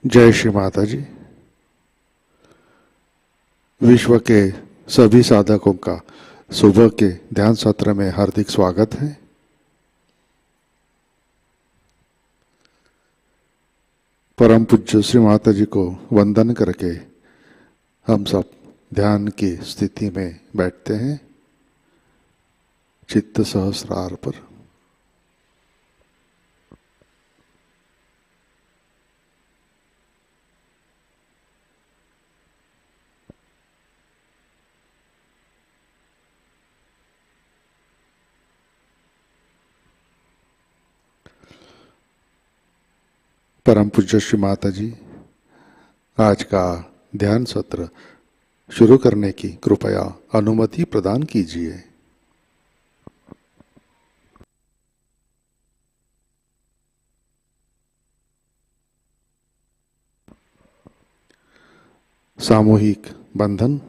जय श्री माताजी। विश्व के सभी साधकों का सुबह के ध्यान सत्र में हार्दिक स्वागत है। परम पूज्य श्री माताजी को वंदन करके हम सब ध्यान की स्थिति में बैठते हैं, चित्त सहस्रार पर। परम पूज्य श्री माताजी आज का ध्यान सत्र शुरू करने की कृपया अनुमति प्रदान कीजिए। सामूहिक बंधन।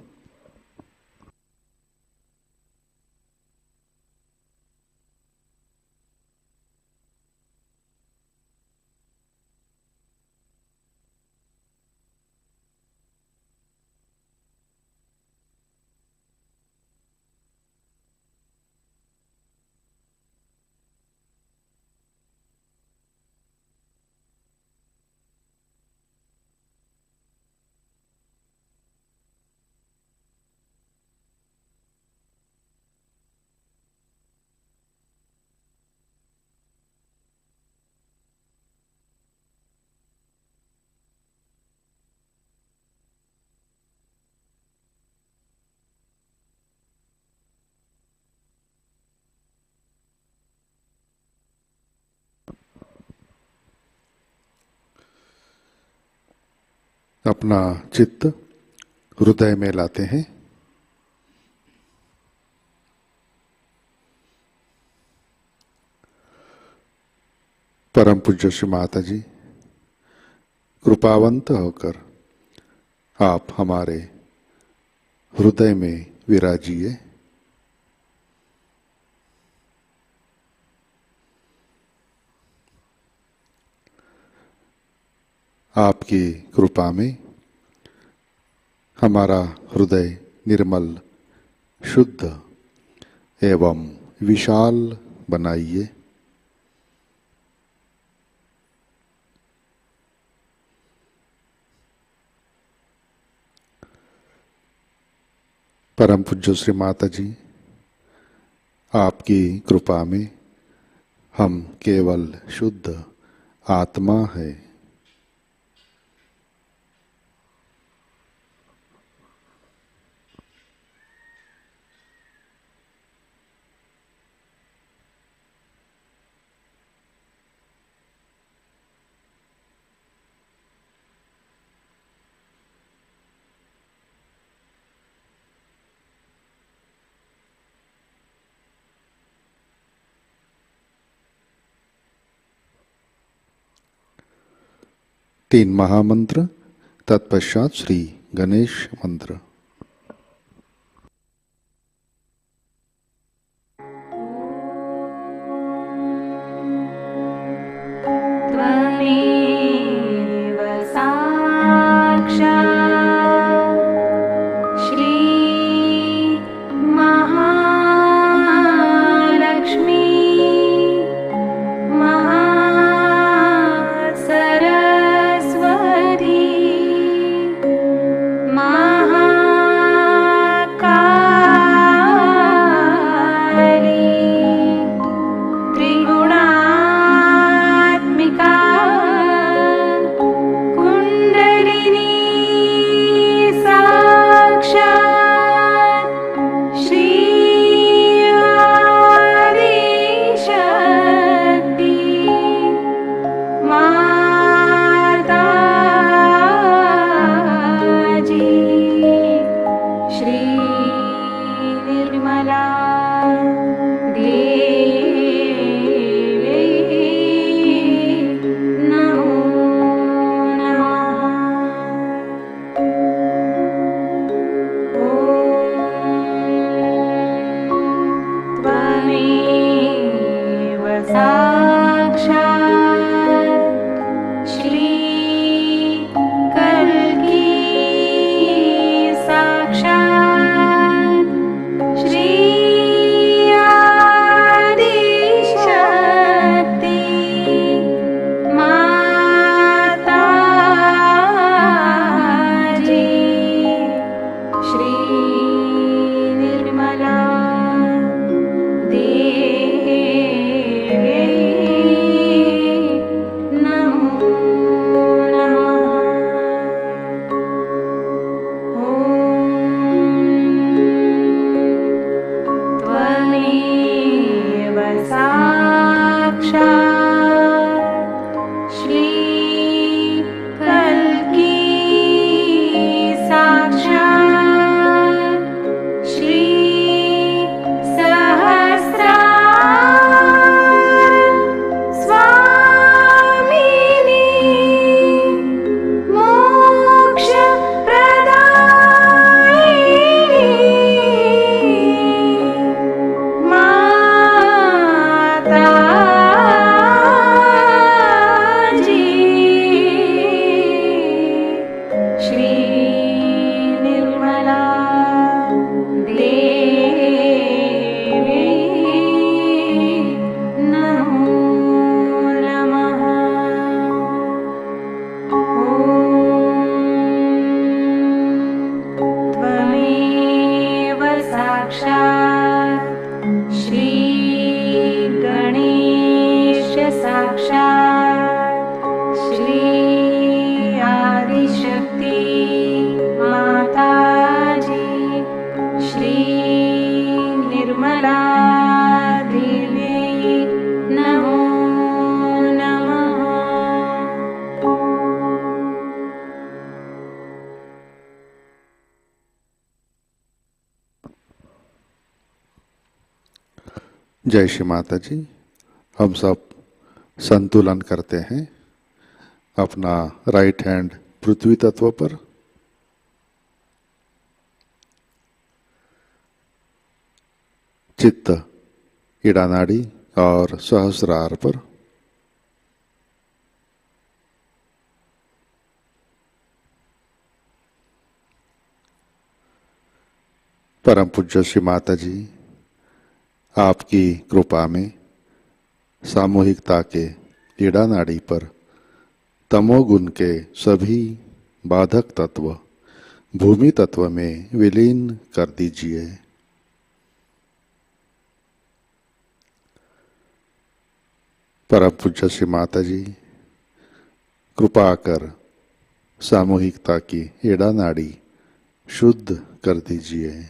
अपना चित्त हृदय में लाते हैं। परम पूज्य श्री माताजी कृपावंत होकर आप हमारे हृदय में विराजिए। आपकी कृपा में हमारा हृदय निर्मल, शुद्ध एवं विशाल बनाइए। परम पूज्य श्री माताजी आपकी कृपा में हम केवल शुद्ध आत्मा है। तीन महामंत्र, तत्पश्चात श्री गणेश मंत्र। सरस्वती जय श्री माता जी। हम सब संतुलन करते हैं। अपना राइट हैंड पृथ्वी तत्व पर, चित्त इड़ा नाड़ी और सहस्रार पर, परम पूज्य श्री माता जी आपकी कृपा में सामूहिकता के इड़ा नाड़ी पर तमोगुण के सभी बाधक तत्व भूमि तत्व में विलीन कर दीजिए। परम पूज्य श्री माता जी कृपा कर सामूहिकता की इड़ा नाड़ी शुद्ध कर दीजिए।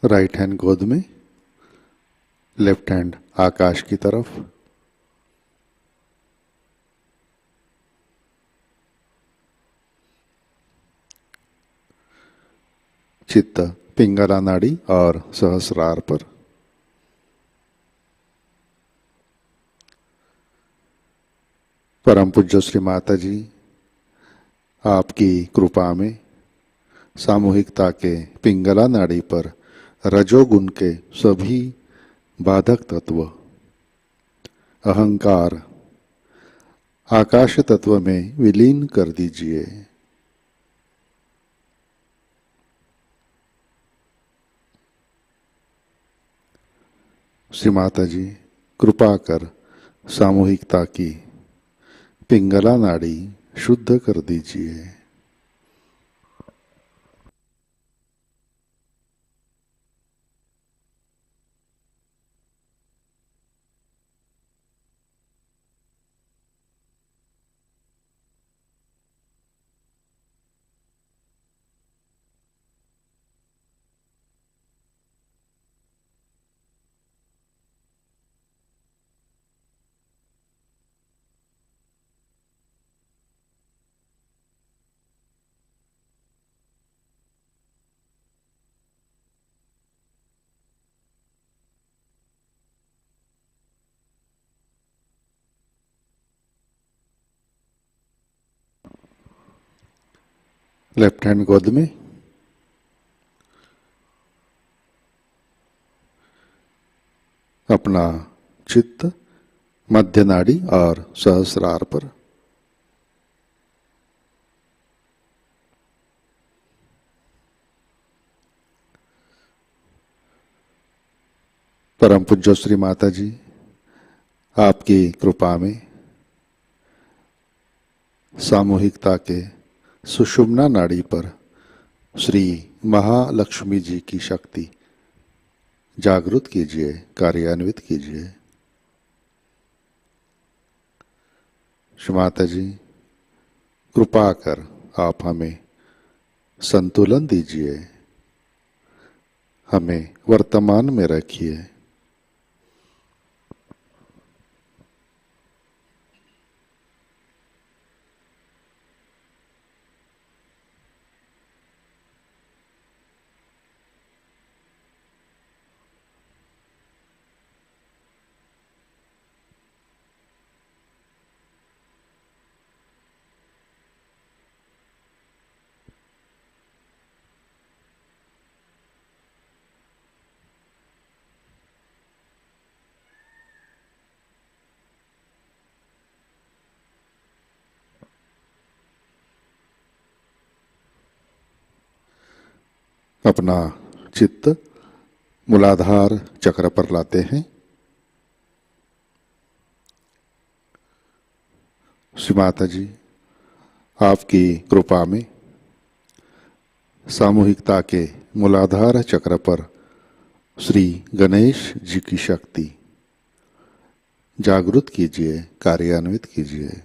राइट हैंड गोद में, लेफ्ट हैंड आकाश की तरफ। चित्त पिंगला नाड़ी और सहस्रार पर। परम पूज्य श्री माता जी आपकी कृपा में सामूहिकता के पिंगला नाड़ी पर रजोगुण के सभी बाधक तत्व अहंकार आकाश तत्व में विलीन कर दीजिए। श्री माता जी कृपा कर सामूहिकता की पिंगला नाड़ी शुद्ध कर दीजिए। लेफ्ट हैंड गोद में, अपना चित्त मध्य नाड़ी और सहस्रार पर। परम पूज्य श्री माता जी आपकी कृपा में सामूहिकता के सुषुम्ना नाड़ी पर श्री महालक्ष्मी जी की शक्ति जागृत कीजिए, कार्यान्वित कीजिए। श्री माता जी कृपा कर आप हमें संतुलन दीजिए, हमें वर्तमान में रखिए। अपना चित्त मूलाधार चक्र पर लाते हैं। श्री माताजी आपकी कृपा में सामूहिकता के मूलाधार चक्र पर श्री गणेश जी की शक्ति जागृत कीजिए, कार्यान्वित कीजिए।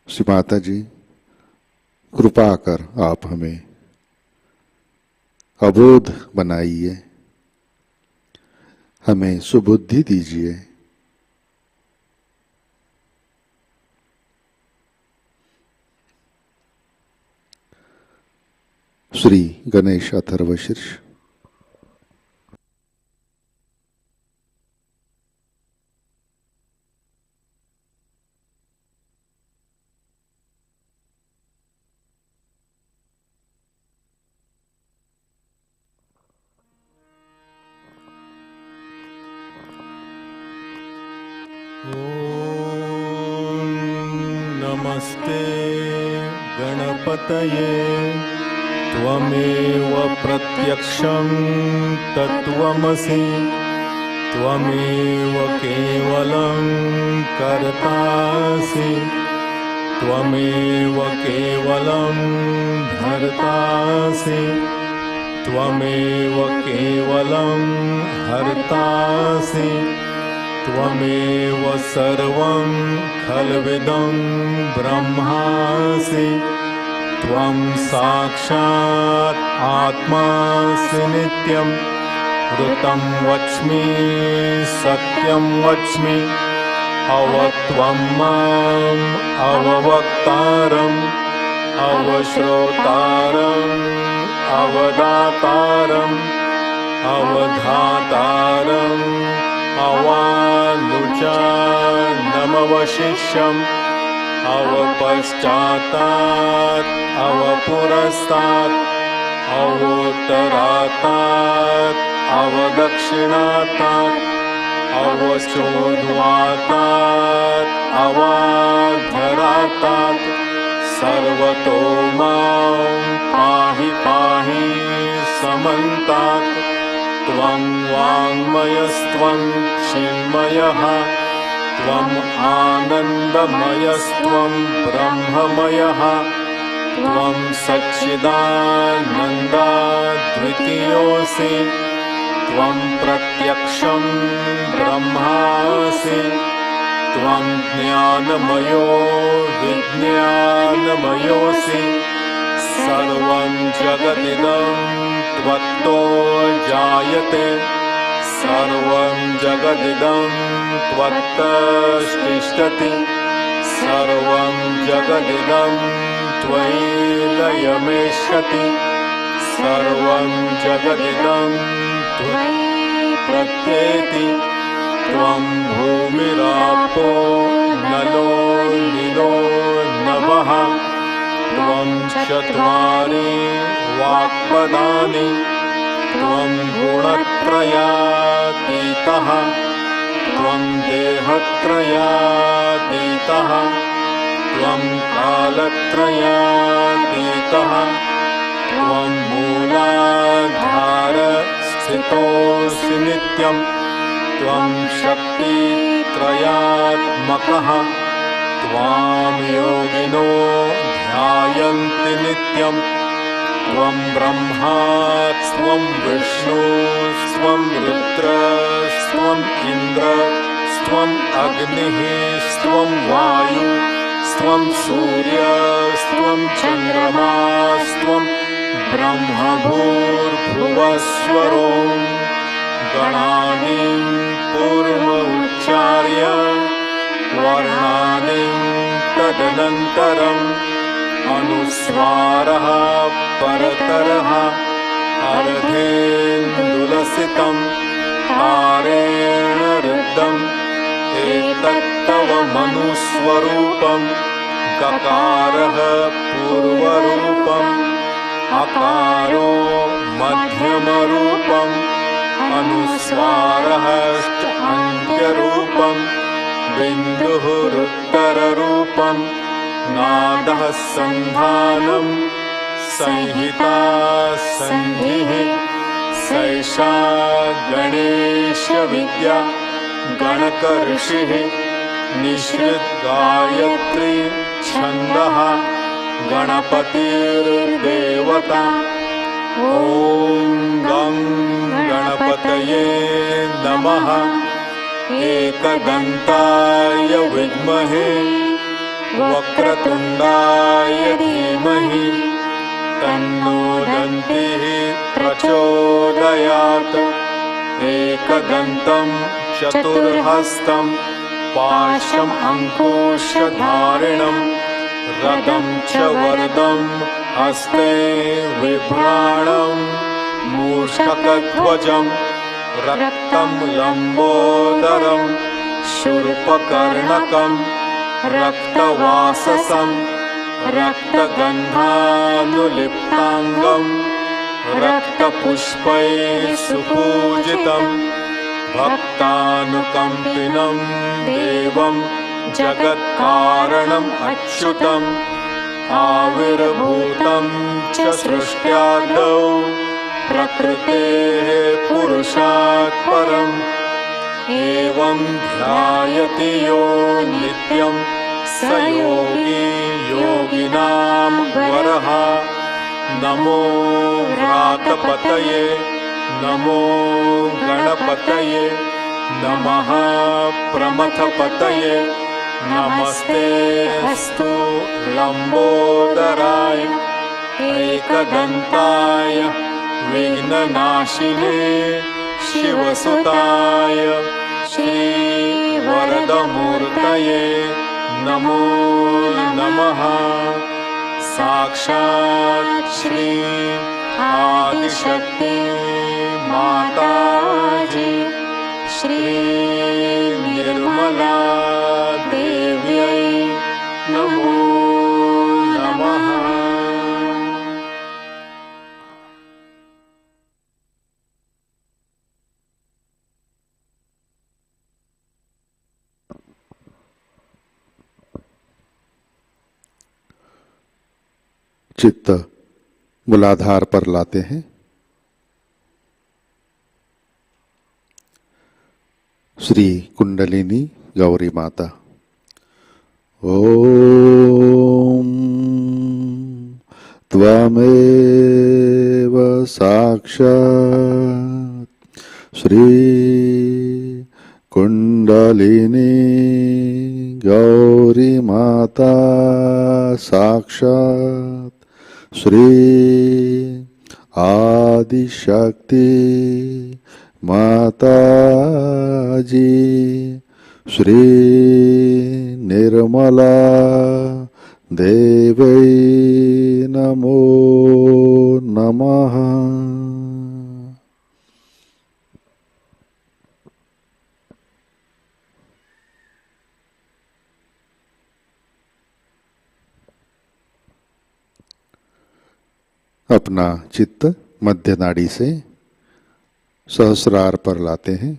श्री माता जी कृपा कर आप हमें अबोध बनाइए, हमें सुबुद्धि दीजिए। श्री गणेश अथर्व शीर्ष। नमस्ते गणपतये त्वमेव प्रत्यक्षं तत्त्वमसि त्वमेव केवलं कर्तासि त्वमेव केवलं भर्तासि त्वमेव केवलं हर्तासि त्वमेव सर्वं खल्विदं ब्रह्मासि त्वं साक्षात् आत्मासि नित्यं ऋतं वच्मि सत्यं वच्मि अवत्वं माम् अववक्तारम् अवश्रोतारम् अवदातारम् अवधातारम् अवानुचानमवशिष्यम् अवपश्चातात् अवपुरस्तात् अवोत्तरातात् अवदक्षिणातात् अवचोद्वातात् अवाधरातात् सर्वतो मां पाहि पाहि समन्तात् त्वं वाङ्मयस्त्वं चिन्मयः त्वम् आनन्दमयस्त्वं ब्रह्ममयः त्वं सच्चिदानन्दाद्वितीयोऽसि त्वं प्रत्यक्षं ब्रह्मासि त्वं ज्ञानमयो विज्ञानमयोऽसि सर्वं जगदिदं त्वत्तो जायते सर्वं जगदिदं त्वत्ततिष्ठति सर्वं जगदिदं त्वयि लयमेष्यति सर्वं जगदिदं त्वयि प्रत्येति त्वं भूमिरापो नलो निलो नभः त्वं चत्वारि वाक्पदानि त्वं गुणत्रयातीतः त्वं देहत्रयातीतः त्वं कालत्रयातीतः त्वं मूलाधारस्थितोऽसि नित्यं त्वं शक्तित्रयात्मकः त्वां योगिनो ध्यायन्ति नित्यं त्वं ब्रह्मा त्वं विष्णुस्त्वं रुद्रस्त्वम् इन्द्रस्त्वम् अग्निः स्त्वं वायुस्त्वं सूर्यस्त्वं चन्द्रमास्त्वं ब्रह्मभूर्भुवस्वरो गणानिं पूर्वमुच्चार्य वर्णानिं तदनन्तरम् अनुस्वारः परतरः अर्धेन्दुलसितं हारेण रुद्धम् एतत्तव मनुस्वरूपं गकारः पूर्वरूपम् अकारो मध्यमरूपम् अनुस्वारः अन्त्यरूपम् बिन्दुः उत्तररूपम् नादः सन्धानं संहिता सन्धिः सैषा गणेश विद्या गणकऋषिः निःसृत गायत्री छन्दः गणपतिर्देवता ॐ गं गणपतये नमः एकदन्ताय विद्महे वक्रतुण्डाय धीमहि तन्नो दन्तिः प्रचोदयात् एकदन्तं चतुर्हस्तं पाशम् अंकुशधारिणं रदं च वरदं हस्ते बिभ्राणं मूषकध्वजं रक्तं लम्बोदरं शूर्पकर्णकं रक्तवाससं रक्तगन्धानुलिप्ताङ्गं रक्तपुष्पैः सुपूजितं भक्तानुकम्पिनं देवं जगत्कारणम् अच्युतम् आविर्भूतं च सृष्ट्यादौ प्रकृतेः पुरुषात् परम् एवं ध्यायति यो नित्यं स योगी योगिनां वरः नमो व्रातपतये नमो गणपतये नमः प्रमथपतये नमस्ते अस्तु लंबोदराय एकदन्ताय विघ्ननाशिने शिवसुताय श्रीवरदमूर्तये नमो नमः साक्षात् श्री आदिशक्ति माताजी श्री निर्मला देव्यै नमो नमः। चित्त मूलाधार पर लाते हैं। श्री कुंडलिनी गौरी माता। ओम त्वमेव साक्षात् श्री कुंडलिनी गौरी माता साक्षात् श्री आदिशक्ति माताजी श्री निर्मला देवै नमो नमः। अपना चित्त मध्य नाड़ी से सहस्रार पर लाते हैं।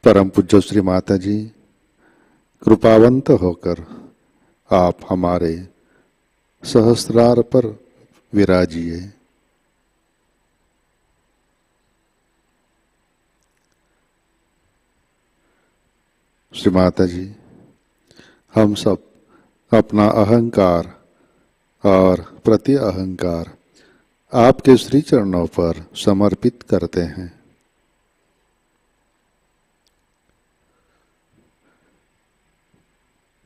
परम पूज्य श्री माता जी कृपावंत होकर आप हमारे सहस्रार पर विराजिए। श्री माता जी हम सब अपना अहंकार और प्रति अहंकार आपके श्री चरणों पर समर्पित करते हैं।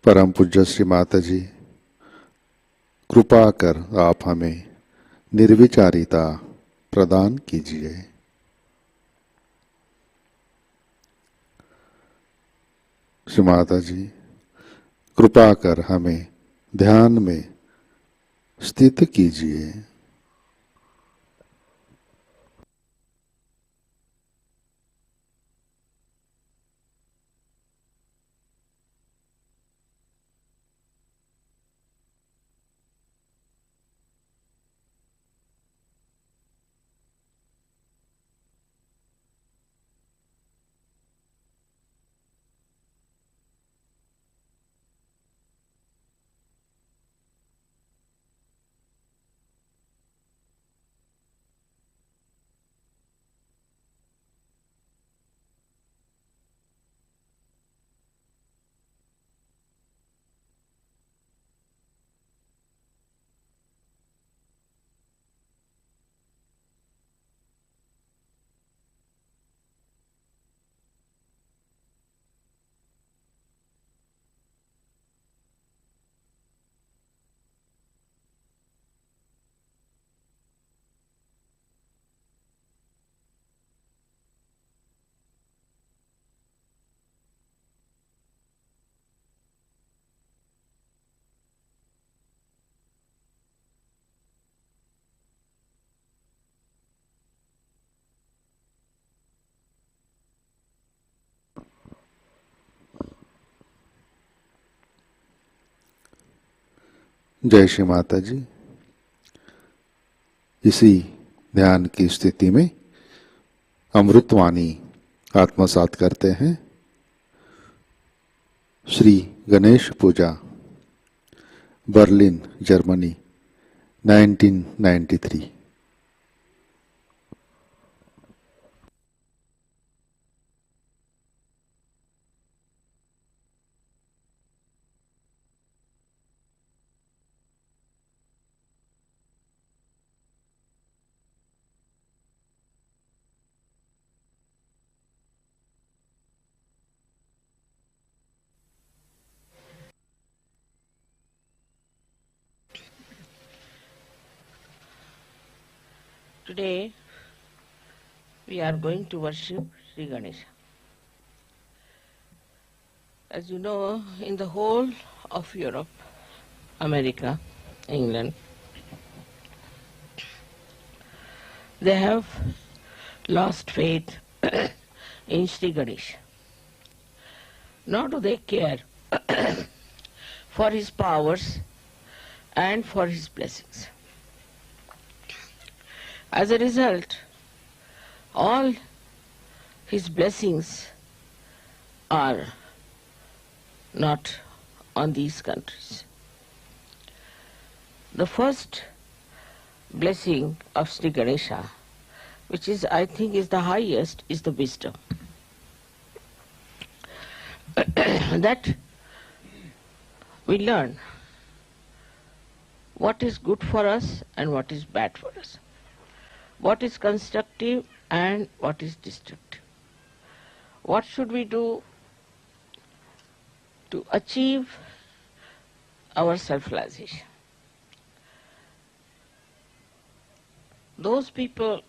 परम पूज्य श्री माता जी कृपा कर आप हमें निर्विचारिता प्रदान कीजिए। श्री माता जी कृपा कर हमें ध्यान में स्थित कीजिए। जय श्री माता जी। इसी ध्यान की स्थिति में अमृतवाणी आत्मसात करते हैं। श्री गणेश पूजा, Berlin, Germany, 1993। Today we are going to worship Shri Ganesha. As you know, in the whole of Europe, America, England, they have lost faith in Shri Ganesh. Nor do they care for his powers and for his blessings. As a result, all his blessings are not on these countries. The first blessing of Sri Ganesha, which is, I think, is the highest, is the wisdom. That we learn what is good for us and what is bad for us, what is constructive and what is destructive. What should we do to achieve our self-realization? Those people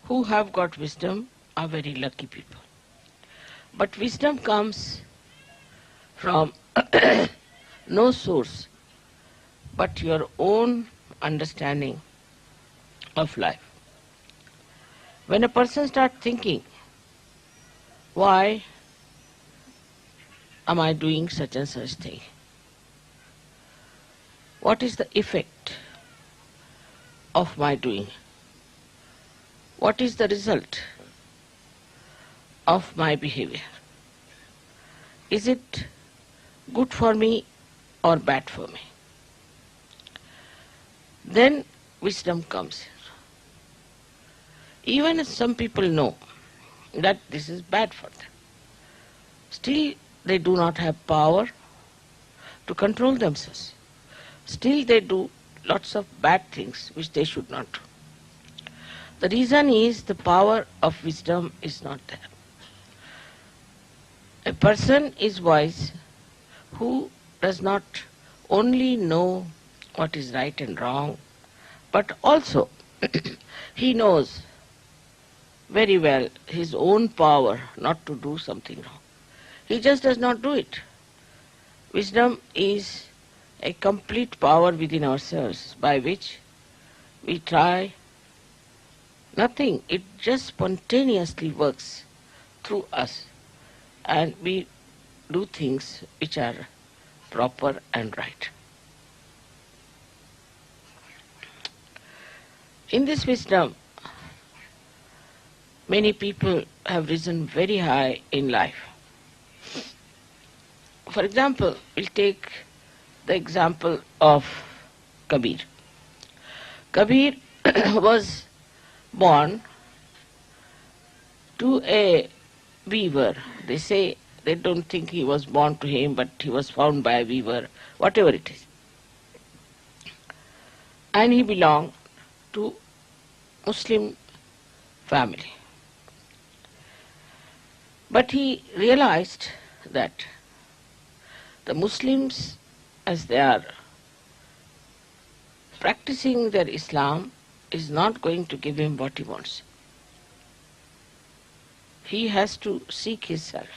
who have got wisdom are very lucky people. But wisdom comes from no source but your own understanding of life. When a person starts thinking, why am I doing such and such thing? What is the effect of my doing? What is the result of my behavior? Is it good for me or bad for me? Then wisdom comes in. Even if some people know that this is bad for them, still they do not have power to control themselves. Still they do lots of bad things which they should not do. The reason is the power of wisdom is not there. A person is wise who does not only know what is right and wrong, but also he knows very well his own power not to do something wrong. He just does not do it. Wisdom is a complete power within ourselves by which we try nothing. It just spontaneously works through us and we do things which are proper and right. In this wisdom, many people have risen very high in life. For example, we'll take the example of Kabir. Kabir was born to a weaver. They say they don't think he was born to him, but he was found by a weaver, whatever it is. And he belonged to Muslim family. But he realized that the Muslims, as they are practicing their Islam, is not going to give him what he wants. He has to seek himself.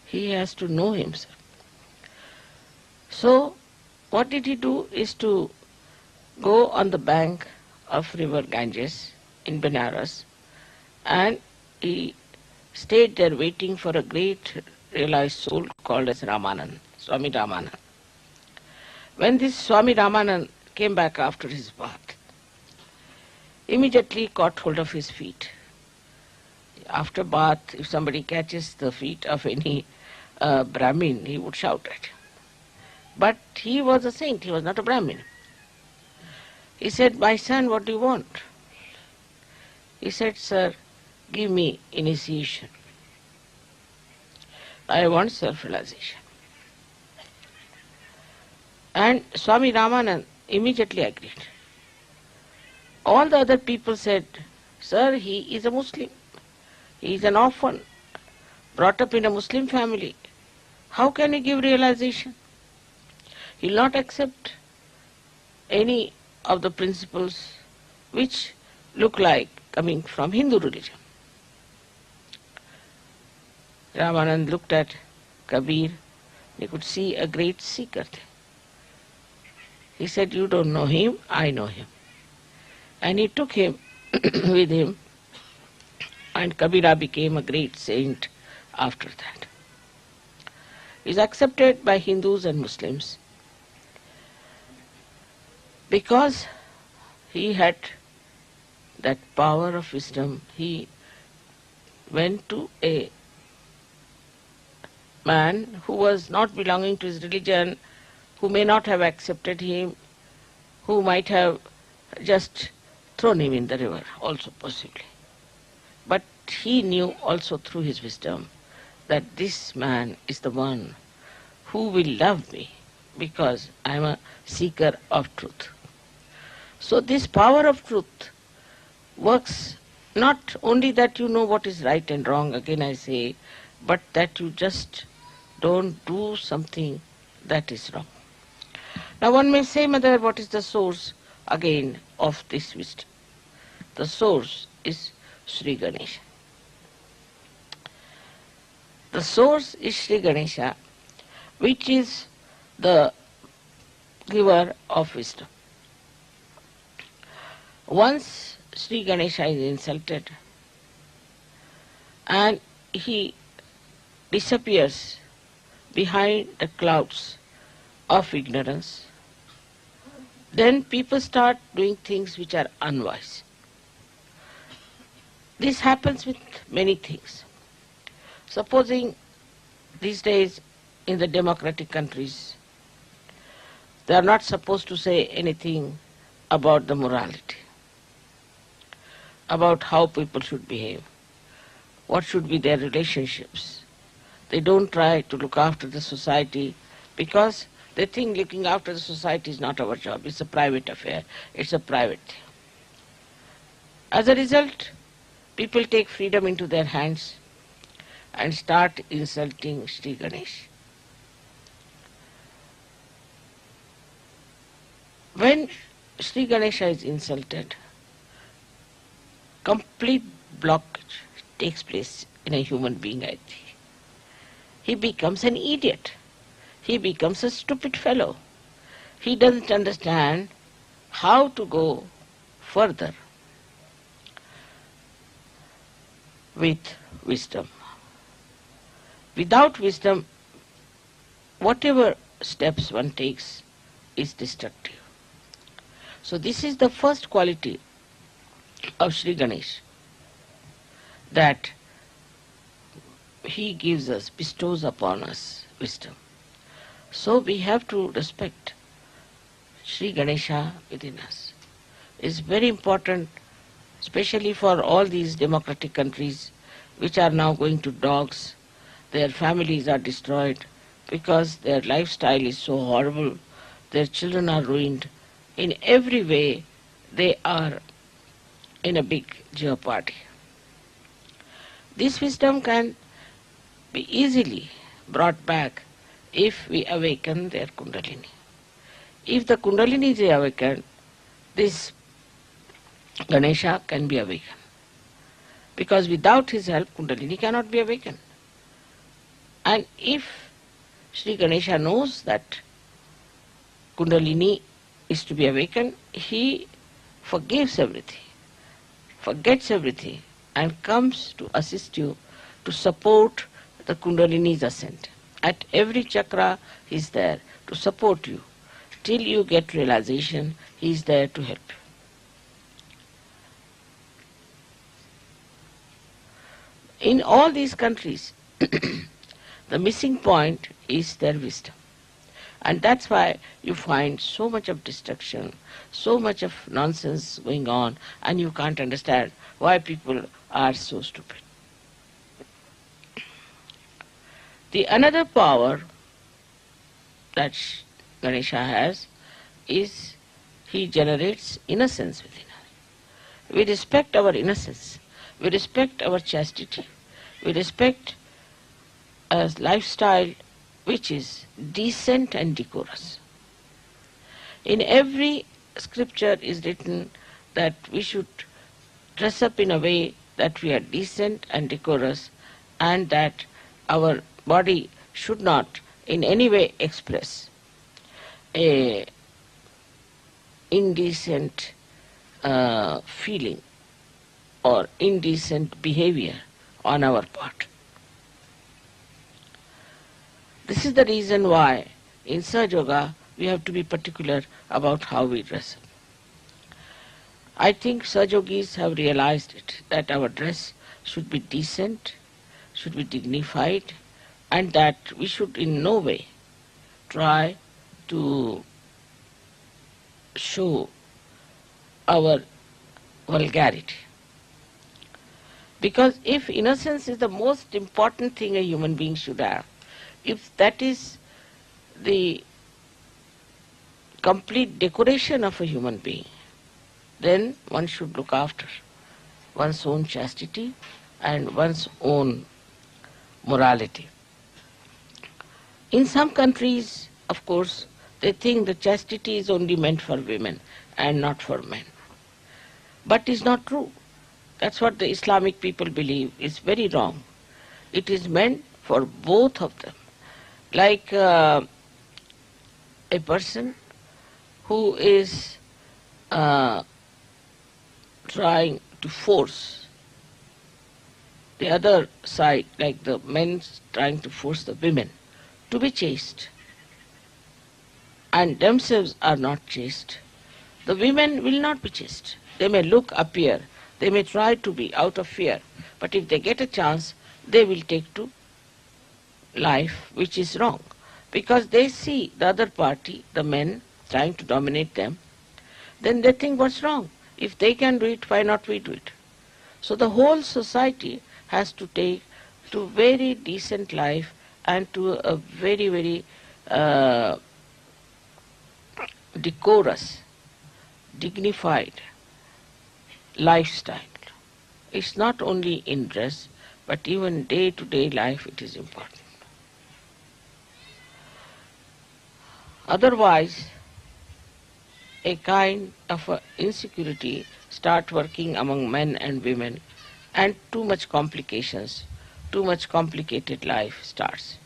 He has to know himself. So, what did he do is to go on the bank of river Ganges in Benares, and he stayed there waiting for a great realized soul called as Ramanand Swami Ramanand. When this Swami Ramanand came back after his bath, immediately caught hold of his feet. After bath, if somebody catches the feet of any Brahmin, he would shout at him. But he was a saint, he was not a Brahmin. He said, "My son, what do you want?" He said, "Sir, give me initiation. I want self-realization." And Swami Ramanand immediately agreed. All the other people said, "Sir, he is a Muslim. He is an orphan, brought up in a Muslim family. How can he give realization? He will not accept any of the principles which look like coming from Hindu religion." Ramanand looked at Kabir. He could see a great seeker there. He said, "You don't know him, I know him." And he took him with him, and Kabira became a great saint after that. He is accepted by Hindus and Muslims because he had that power of wisdom. He went to a man who was not belonging to his religion, who may not have accepted him, who might have just thrown him in the river also possibly. But he knew also through his wisdom that this man is the one who will love me because I am a seeker of truth. So this power of truth works not only that you know what is right and wrong, again I say, but that you just don't do something that is wrong. Now one may say, Mother, what is the source again of this wisdom? The source is Shri Ganesha. The source is Shri Ganesha, which is the giver of wisdom. Once Shri Ganesha is insulted and he disappears behind the clouds of ignorance, then people start doing things which are unwise. This happens with many things. Supposing these days in the democratic countries, they are not supposed to say anything about the morality, about how people should behave, what should be their relationships. They don't try to look after the society because they think looking after the society is not our job, it's a private affair, it's a private thing. As a result, people take freedom into their hands and start insulting Shri Ganesh. When Shri Ganesha is insulted, complete blockage takes place in a human being, I think. He becomes an idiot. He becomes a stupid fellow. He doesn't understand how to go further with wisdom. Without wisdom, whatever steps one takes is destructive. So this is the first quality of Shri Ganesh, that he gives us, bestows upon us wisdom. So we have to respect Shri Ganesha within us. It's very important, especially for all these democratic countries which are now going to dogs. Their families are destroyed because their lifestyle is so horrible. Their children are ruined. In every way, they are in a big jeopardy. This wisdom can be easily brought back if we awaken their Kundalini. If the Kundalini is awakened, this Ganesha can be awakened. Because without his help, Kundalini cannot be awakened. And if Shri Ganesha knows that Kundalini is to be awakened, he forgives everything, forgets everything, and comes to assist you to support the Kundalini's ascent. At every chakra, he is there to support you. Till you get realization, he is there to help you. In all these countries, the missing point is their wisdom. And that's why you find so much of destruction, so much of nonsense going on, and you can't understand why people are so stupid. The another power that Ganesha has is he generates innocence within us. We respect our innocence. We respect our chastity. We respect a lifestyle which is decent and decorous. In every scripture is written that we should dress up in a way that we are decent and decorous, and that our body should not in any way express a indecent feeling or indecent behavior on our part. This is the reason why in SahajaYoga we have to be particular about how we dress up. I think Sahajogis have realized it, that our dress should be decent, should be dignified, and that we should in no way try to show our vulgarity. Because if innocence is the most important thing a human being should have, if that is the complete decoration of a human being, then one should look after one's own chastity and one's own morality. In some countries, of course, they think the chastity is only meant for women and not for men. But it's not true. That's what the Islamic people believe. It's very wrong. It is meant for both of them. Like a person who is trying to force the other side, like the men trying to force the women to be chaste, and themselves are not chaste, the women will not be chaste. They may appear, they may try to be out of fear, but if they get a chance, they will take to life which is wrong, because they see the other party, the men, trying to dominate them. Then they think, what's wrong? If they can do it, why not we do it? So the whole society has to take to very decent life and to a very, very decorous, dignified lifestyle. It's not only in dress, but even day-to-day life it is important. Otherwise, a kind of insecurity start working among men and women, and too much complications, too much complicated life starts.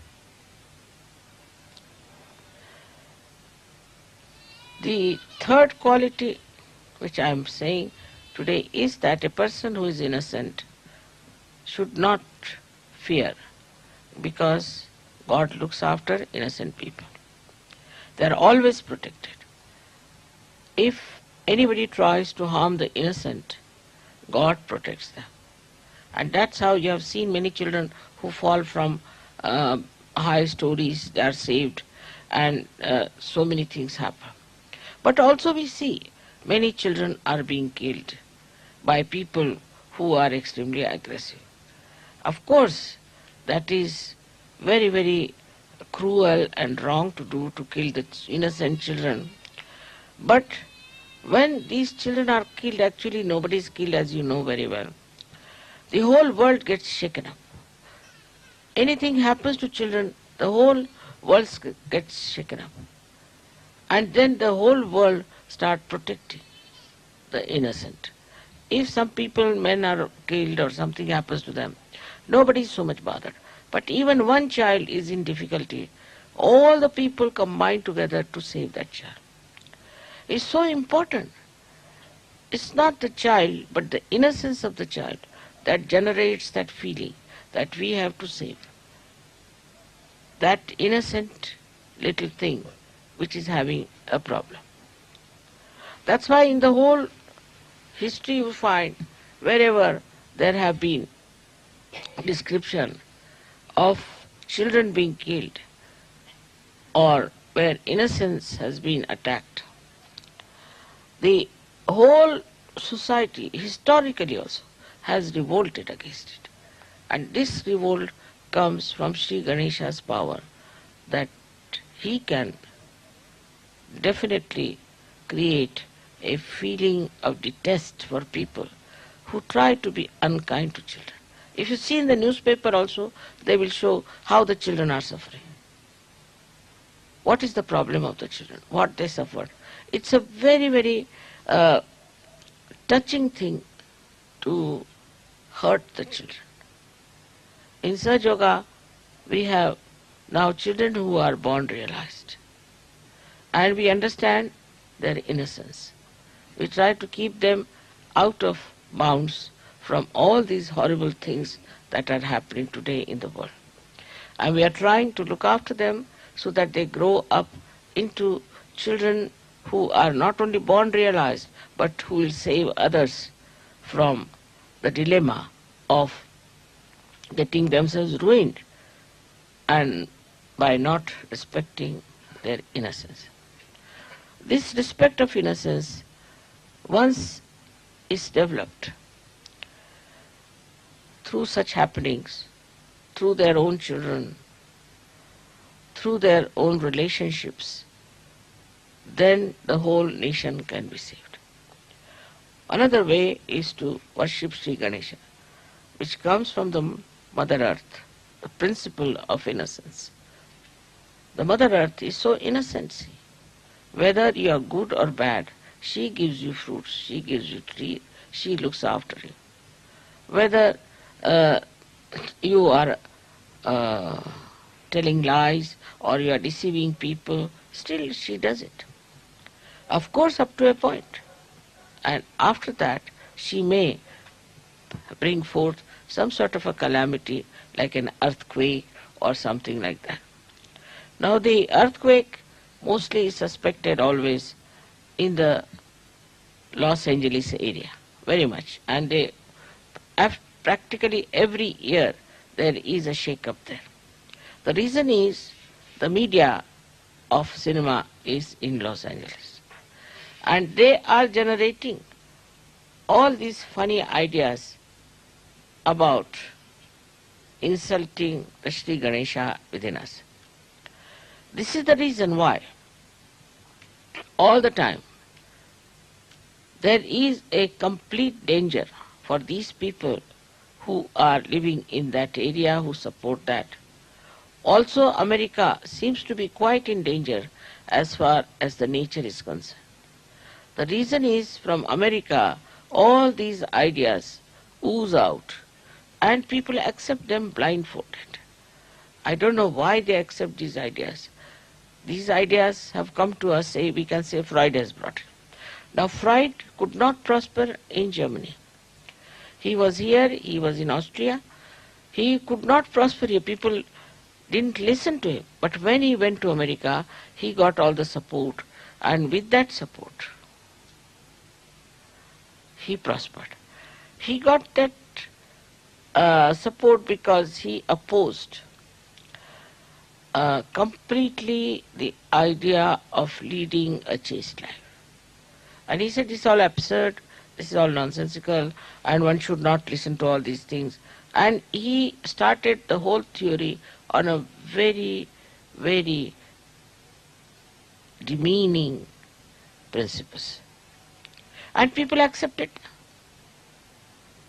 The third quality which I am saying today is that a person who is innocent should not fear, because God looks after innocent people. They are always protected. If anybody tries to harm the innocent, God protects them. And that's how you have seen many children who fall from high stories, they are saved, and so many things happen. But also we see many children are being killed by people who are extremely aggressive. Of course, that is very, very cruel and wrong to do, to kill the innocent children. But when these children are killed, actually nobody is killed, as you know very well. The whole world gets shaken up. Anything happens to children, the whole world gets shaken up. And then the whole world start protecting the innocent. If some people, men are killed or something happens to them, nobody is so much bothered. But even one child is in difficulty, all the people combine together to save that child. It's so important. It's not the child, but the innocence of the child that generates that feeling that we have to save. that innocent little thing which is having a problem. That's why in the whole history you find wherever there have been description of children being killed or where innocence has been attacked, the whole society historically also has revolted against it. And this revolt comes from Shri Ganesha's power, that he can definitely create a feeling of detest for people who try to be unkind to children. If you see in the newspaper also, they will show how the children are suffering. What is the problem of the children? What they suffered? It's a very, very touching thing to hurt the children. In SahajaYoga, we have now children who are born realized. And we understand their innocence. We try to keep them out of bounds from all these horrible things that are happening today in the world. And we are trying to look after them so that they grow up into children who are not only born realized, but who will save others from the dilemma of getting themselves ruined and by not respecting their innocence. This respect of innocence, once is developed through such happenings, through their own children, through their own relationships, then the whole nation can be saved. Another way is to worship Shri Ganesha, which comes from the Mother Earth, the principle of innocence. The Mother Earth is so innocent. See. Whether you are good or bad, she gives you fruits, she gives you trees, she looks after you. Whether you are telling lies or you are deceiving people, still she does it. Of course, up to a point. And after that, she may bring forth some sort of a calamity like an earthquake or something like that. Now the earthquake mostly is suspected always in the Los Angeles area, very much. And they practically every year there is a shake-up there. The reason is the media of cinema is in Los Angeles. And they are generating all these funny ideas about insulting the Shri Ganesha within us. This is the reason why all the time there is a complete danger for these people who are living in that area, who support that. Also, America seems to be quite in danger as far as the nature is concerned. The reason is from America all these ideas ooze out and people accept them blindfolded. I don't know why they accept these ideas. These ideas have come to us, we can say Freud has brought it. Now Freud could not prosper in Germany. He was here, he was in Austria. He could not prosper here. People didn't listen to him. But when he went to America, he got all the support. And with that support, he prospered. He got that support because he opposed completely the idea of leading a chaste life. And he said, this is all absurd, this is all nonsensical, and one should not listen to all these things. And he started the whole theory on a very, very demeaning principles. And people accepted.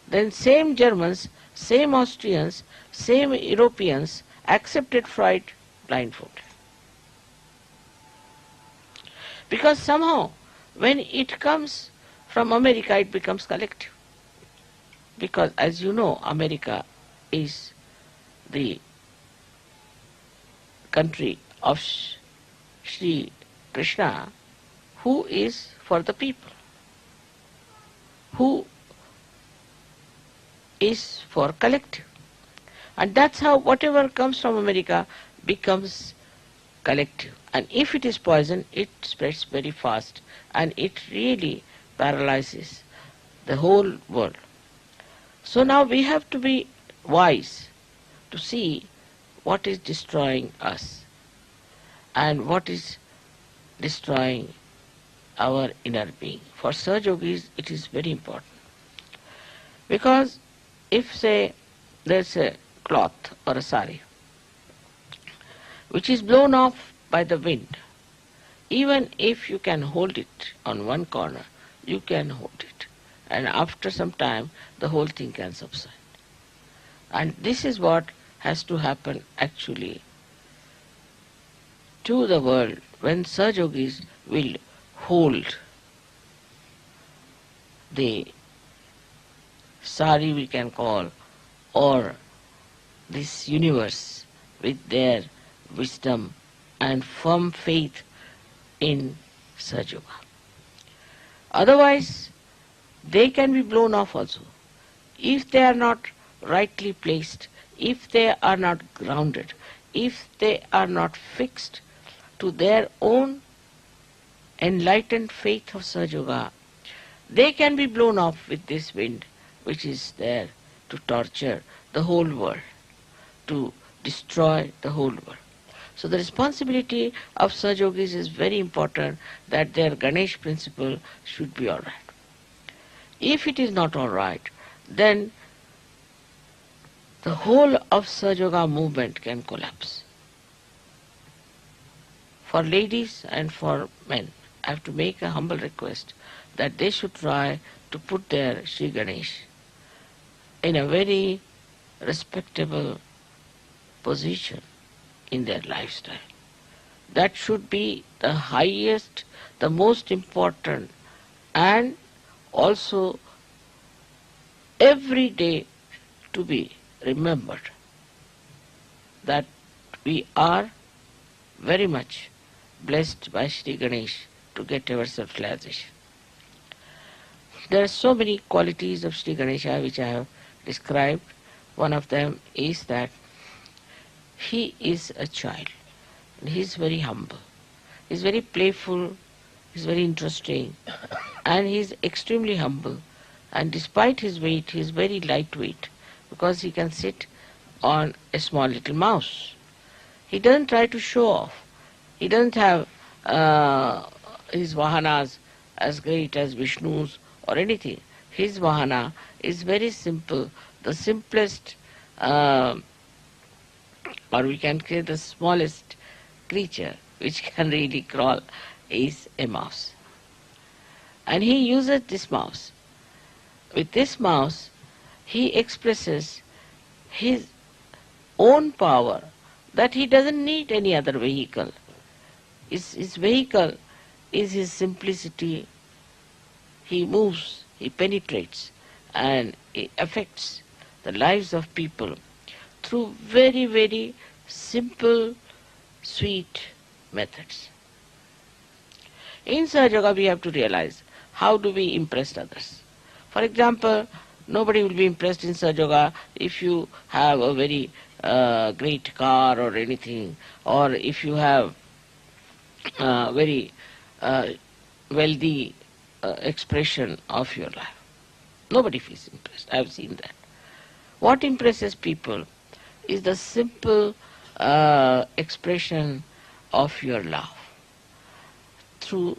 Then same Germans, same Austrians, same Europeans accepted Freud blindfolded. Because somehow, when it comes from America, it becomes collective. Because as you know, America is the country of Sri Krishna, who is for the people, who is for collective. And that's how whatever comes from America, becomes collective. And if it is poison, it spreads very fast and it really paralyzes the whole world. So now we have to be wise to see what is destroying us and what is destroying our inner being. For Sahajogis, it is very important. Because if, say, there's a cloth or a sari which is blown off by the wind, even if you can hold it on one corner, you can hold it. And after some time, the whole thing can subside. And this is what has to happen actually to the world when Sahajogis will hold the sari, we can call, or this universe with their wisdom and firm faith in Sahajayoga. Otherwise, they can be blown off also. If they are not rightly placed, if they are not grounded, if they are not fixed to their own enlightened faith of Sahajayoga, they can be blown off with this wind which is there to torture the whole world, to destroy the whole world. So the responsibility of Sahajogis is very important, that their Ganesh principle should be all right. If it is not all right, then the whole of Sahajayoga movement can collapse. For ladies and for men, I have to make a humble request that they should try to put their Shri Ganesh in a very respectable position in their lifestyle. That should be the highest, the most important, and also every day to be remembered that we are very much blessed by Shri Ganesh to get our self-realization. There are so many qualities of Shri Ganesha which I have described. One of them is that he is a child. He is very humble. He is very playful. He is very interesting. And he is extremely humble. And despite his weight, he is very lightweight because he can sit on a small little mouse. He doesn't try to show off. He doesn't have his vahanas as great as Vishnu's or anything. His vahana is very simple. The simplest, or we can say the smallest creature which can really crawl is a mouse. And he uses this mouse. With this mouse, he expresses his own power, that he doesn't need any other vehicle. His vehicle is his simplicity. He moves, he penetrates, and he affects the lives of people through very, very simple, sweet methods. In Sahajayoga, we have to realize how do we impress others. For example, nobody will be impressed in Sahajayoga if you have a very great car or anything, or if you have very wealthy expression of your life. Nobody feels impressed. I have seen that. What impresses people is the simple expression of your love through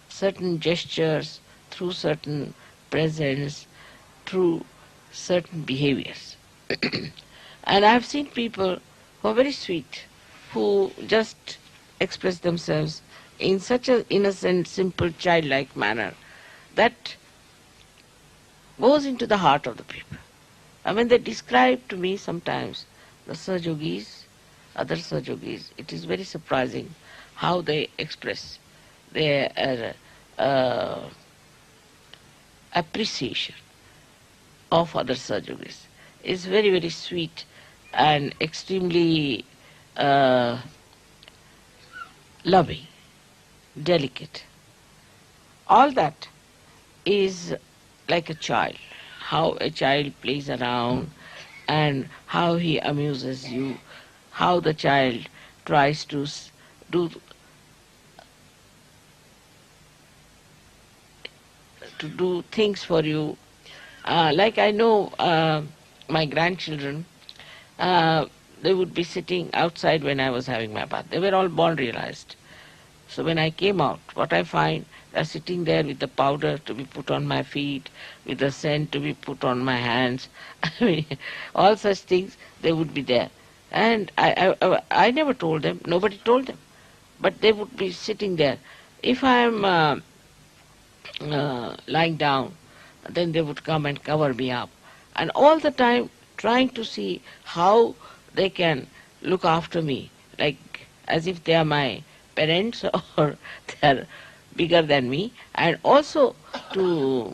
certain gestures, through certain presence, through certain behaviors. And I have seen people who are very sweet, who just express themselves in such an innocent, simple, childlike manner that goes into the heart of the people. And when they describe to me sometimes the Sahajogis, other Sahajogis, it is very surprising how they express their appreciation of other Sahajogis. It's very, very sweet and extremely loving, delicate. All that is like a child, how a child plays around and how he amuses you, how the child tries to do things for you. Like I know my grandchildren, they would be sitting outside when I was having my bath. They were all born realized. So when I came out, what I find, they're sitting there with the powder to be put on my feet, with the scent to be put on my hands. I mean, all such things, they would be there. And I never told them, nobody told them. But they would be sitting there. If I'm lying down, then they would come and cover me up. And all the time trying to see how they can look after me, like as if they are my parents or they are bigger than me, and also to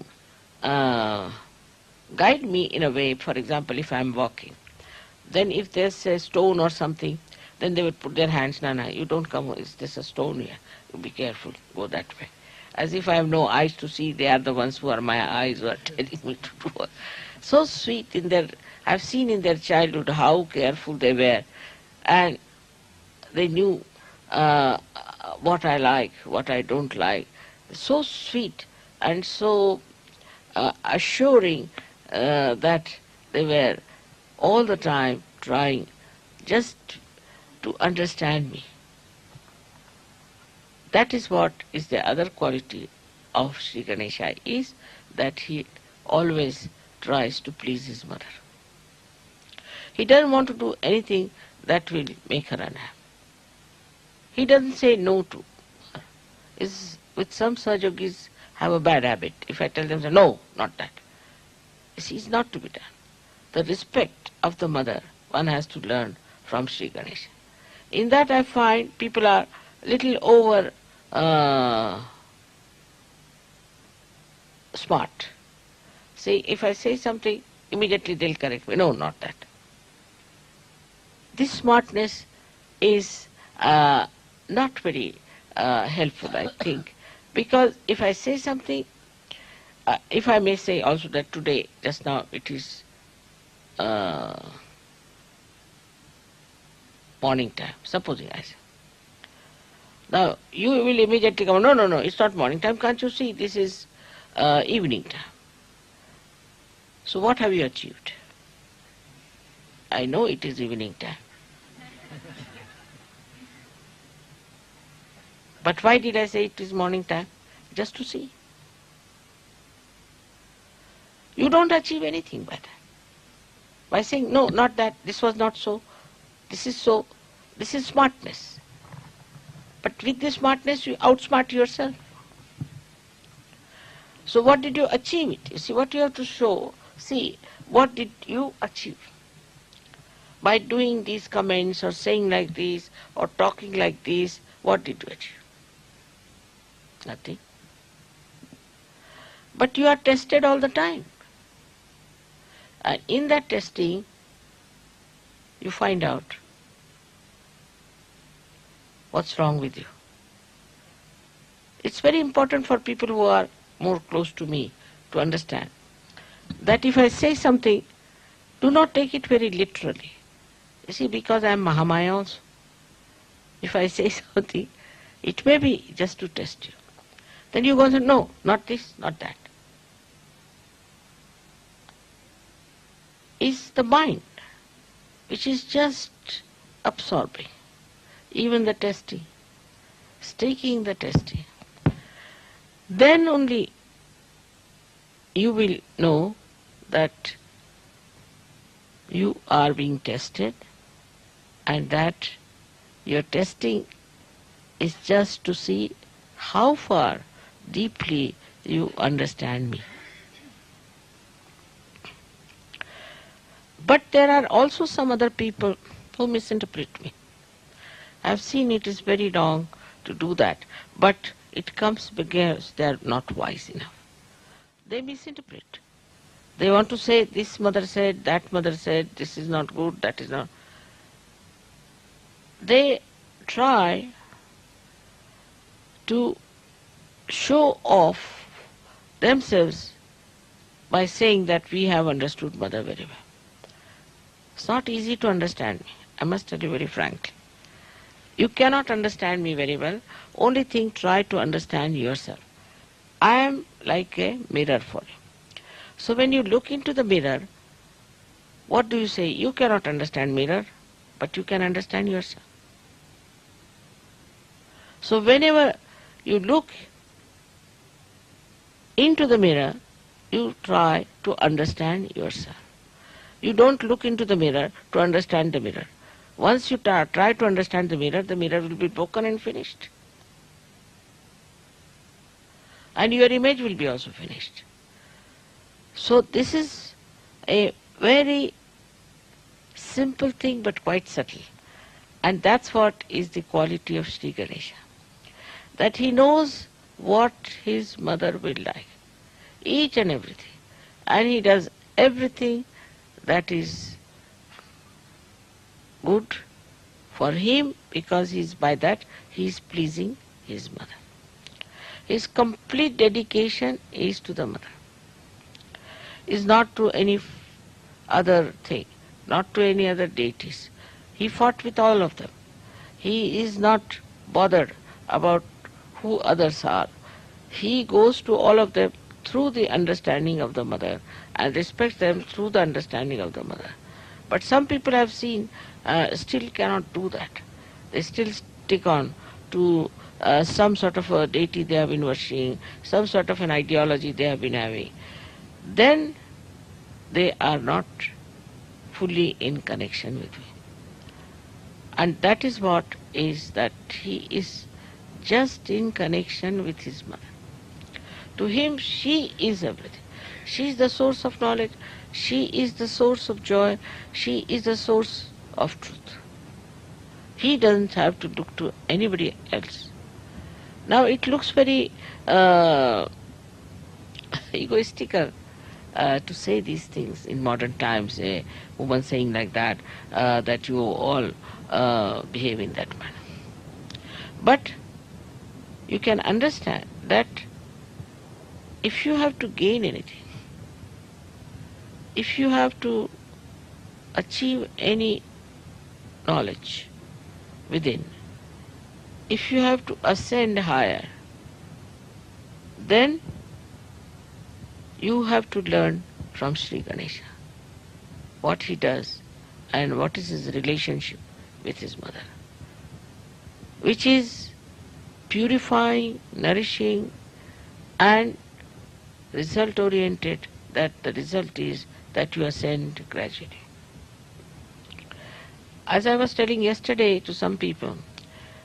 guide me in a way. For example, if I am walking, then if there's a stone or something, then they would put their hands, Nana, you don't come, is this a stone here? You be careful, go that way. As if I have no eyes to see, they are the ones who are my eyes who are telling me to do. So sweet in their, I've seen in their childhood how careful they were, and they knew what I like, what I don't like. So sweet and so assuring that they were all the time trying just to understand me. That is what is the other quality of Shri Ganesha, is that he always tries to please his mother. He doesn't want to do anything that will make her unhappy. He doesn't say no to her. With some Sahajayogis have a bad habit. If I tell them, no, not that. This is not to be done. The respect of the mother one has to learn from Shri Ganesha. In that I find people are little over smart. See, if I say something, immediately they'll correct me. No, not that. This smartness is not very helpful, I think, because if I say something, if I may say also that today, just now, it is morning time, supposing I say. Now, you will immediately come, no, it's not morning time, can't you see, this is evening time. So what have you achieved? I know it is evening time. But why did I say it is morning time? Just to see. You don't achieve anything by that. By saying, no, not that, this was not so, this is so, this is smartness. But with this smartness, you outsmart yourself. So what did you achieve it? You see, what you have to show, see, what did you achieve? By doing these comments or saying like this or talking like this, what did you achieve? Nothing. But you are tested all the time. And in that testing, you find out what's wrong with you. It's very important for people who are more close to me to understand that if I say something, do not take it very literally. You see, because I am Mahamaya also. If I say something, it may be just to test you. Then you go and say, no, not this, not that. Is the mind, which is just absorbing, even the testing, taking the testing. Then only you will know that you are being tested and that your testing is just to see how far deeply you understand me. But there are also some other people who misinterpret me. I have seen it is very wrong to do that, but it comes because they are not wise enough. They misinterpret. They want to say, this mother said, that mother said, this is not good, that is not. They try to show off themselves by saying that we have understood mother very well. It's not easy to understand me, I must tell you very frankly. You cannot understand me very well. Only thing, try to understand yourself. I am like a mirror for you. So when you look into the mirror, what do you say? You cannot understand mirror, but you can understand yourself. So whenever you look into the mirror, you try to understand yourself. You don't look into the mirror to understand the mirror. Once you try to understand the mirror will be broken and finished. And your image will be also finished. So this is a very simple thing but quite subtle. And that's what is the quality of Shri Ganesha. That he knows what his mother will like. Each and everything. And he does everything that is good for him, because by that he is pleasing his mother. His complete dedication is to the mother. Is not to any other thing, not to any other deities. He fought with all of them. He is not bothered about who others are. He goes to all of them through the understanding of the mother and respects them through the understanding of the mother. But some people have seen still cannot do that. They still stick on to some sort of a deity they have been worshipping, some sort of an ideology they have been having. Then they are not fully in connection with me. And that is what is that he is just in connection with his mother. To him, she is everything. She is the source of knowledge. She is the source of joy. She is the source of truth. He doesn't have to look to anybody else. Now it looks very egoistical to say these things in modern times, a woman saying like that, that you all behave in that manner. But you can understand that if you have to gain anything, if you have to achieve any knowledge within, if you have to ascend higher, then you have to learn from Shri Ganesha what he does and what is his relationship with his mother, which is purifying, nourishing and result oriented, that the result is that you ascend gradually. As I was telling yesterday to some people,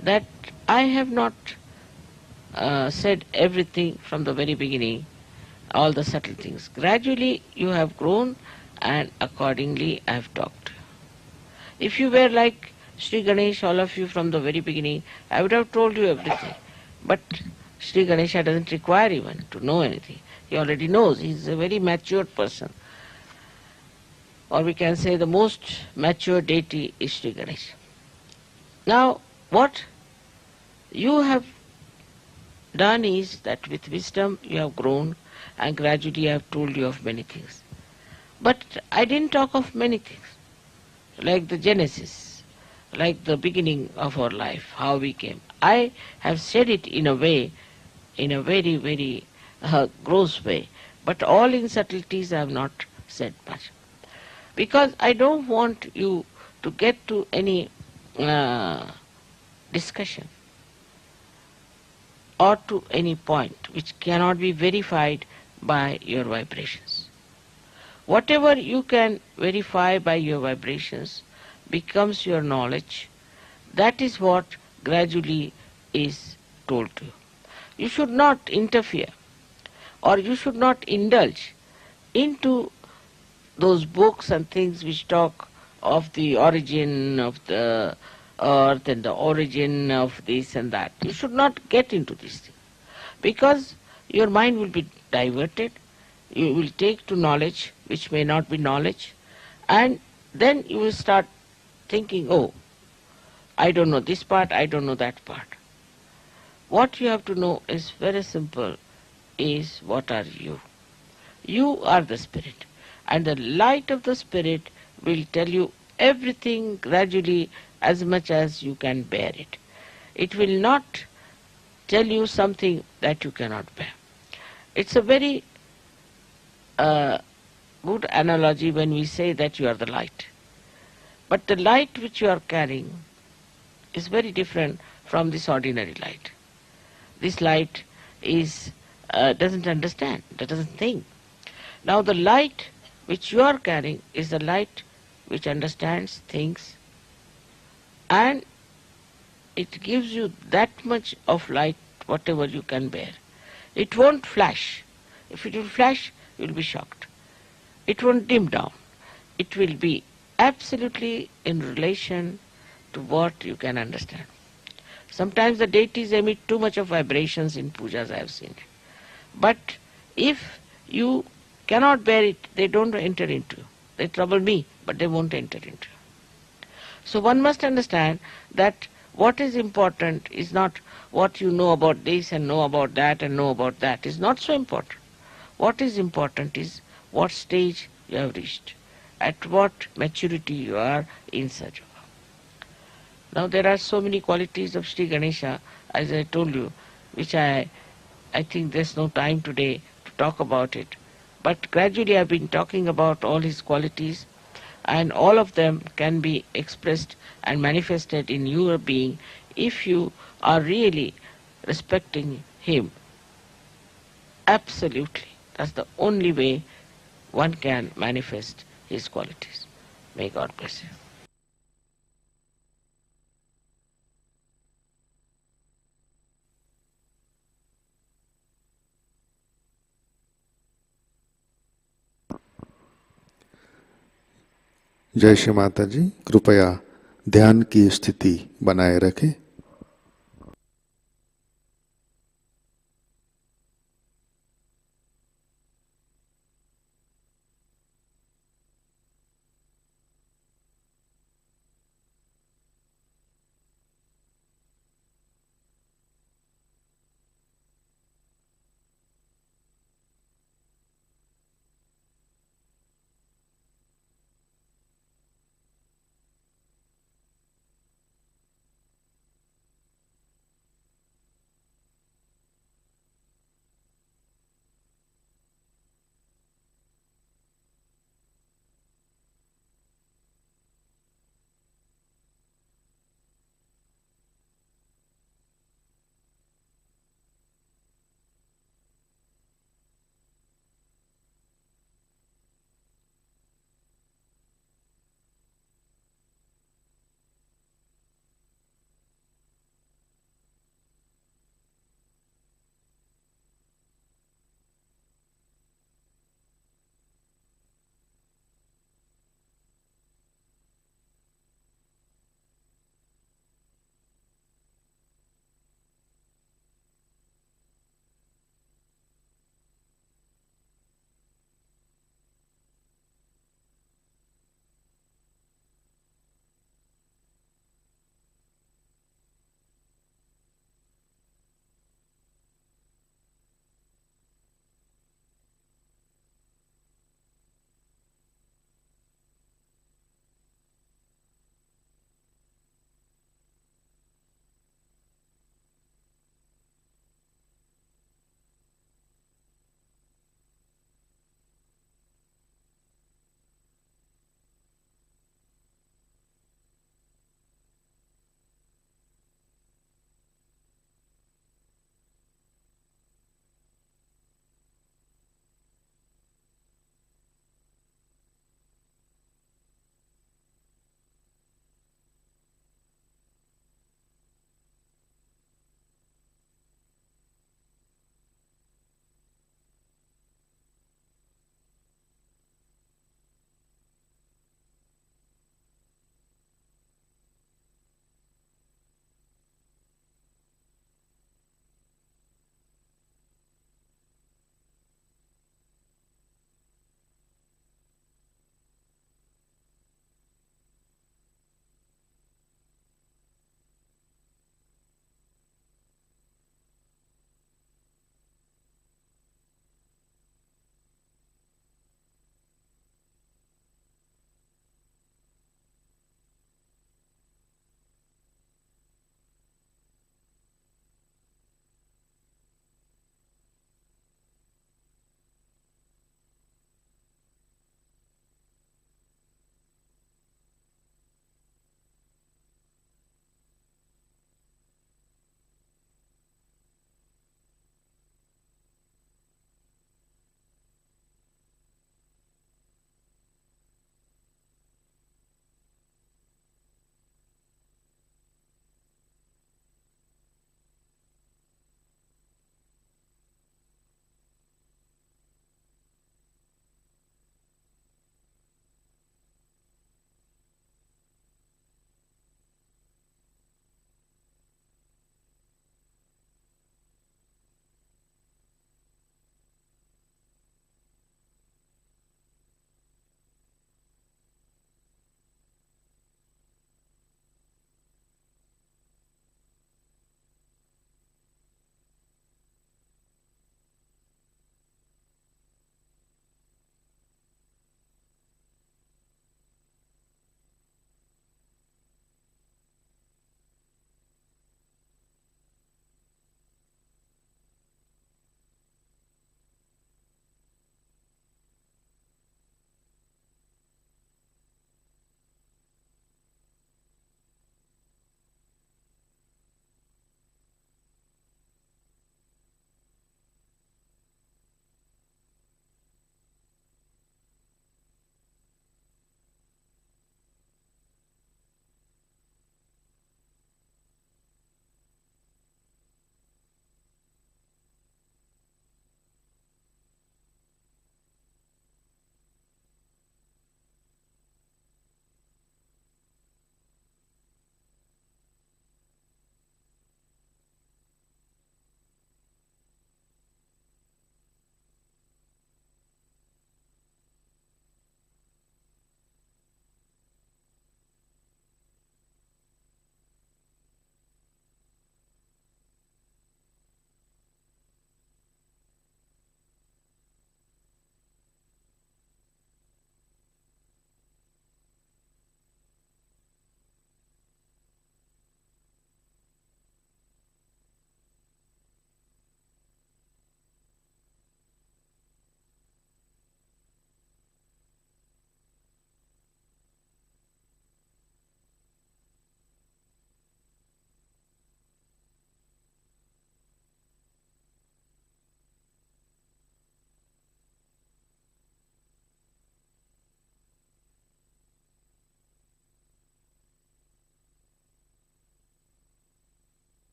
that I have not said everything from the very beginning, all the subtle things. Gradually you have grown and accordingly I have talked. If you were like Shri Ganesh, all of you from the very beginning, I would have told you everything. But Shri Ganesha doesn't require even to know anything. He already knows. He is a very matured person. Or we can say the most mature deity is Shri Ganesh. Now, what you have done is that with wisdom you have grown and gradually I have told you of many things. But I didn't talk of many things, like the genesis, like the beginning of our life, how we came. I have said it in a way, in a very, very gross way, but all in subtleties I have not said much. Because I don't want you to get to any discussion or to any point which cannot be verified by your vibrations. Whatever you can verify by your vibrations becomes your knowledge. That is what gradually is told to you. You should not interfere or you should not indulge into those books and things which talk of the origin of the earth and the origin of this and that. You should not get into these things, because your mind will be diverted. You will take to knowledge which may not be knowledge, and then you will start thinking, oh, I don't know this part, I don't know that part. What you have to know is very simple, is what are you? You are the spirit, and the light of the spirit will tell you everything gradually as much as you can bear it. It will not tell you something that you cannot bear. It's a very good analogy when we say that you are the light. But the light which you are carrying is very different from this ordinary light. This light is doesn't understand, doesn't think. Now the light which you are carrying is the light which understands, thinks, and it gives you that much of light whatever you can bear. It won't flash. If it will flash, you will be shocked. It won't dim down. It will be absolutely in relation to what you can understand. Sometimes the deities emit too much of vibrations in pujas, I have seen. But if you cannot bear it, they don't enter into you. They trouble me, but they won't enter into you. So one must understand that what is important is not what you know about this and know about that and know about that. Is not so important. What is important is what stage you have reached, at what maturity you are in SahajaYoga. Now there are so many qualities of Shri Ganesha, as I told you, which I think there's no time today to talk about it. But gradually I've been talking about all his qualities, and all of them can be expressed and manifested in your being if you are really respecting him. Absolutely. That's the only way one can manifest his qualities. May God bless you. जय श्री माता जी। कृपया ध्यान की स्थिति बनाए रखें।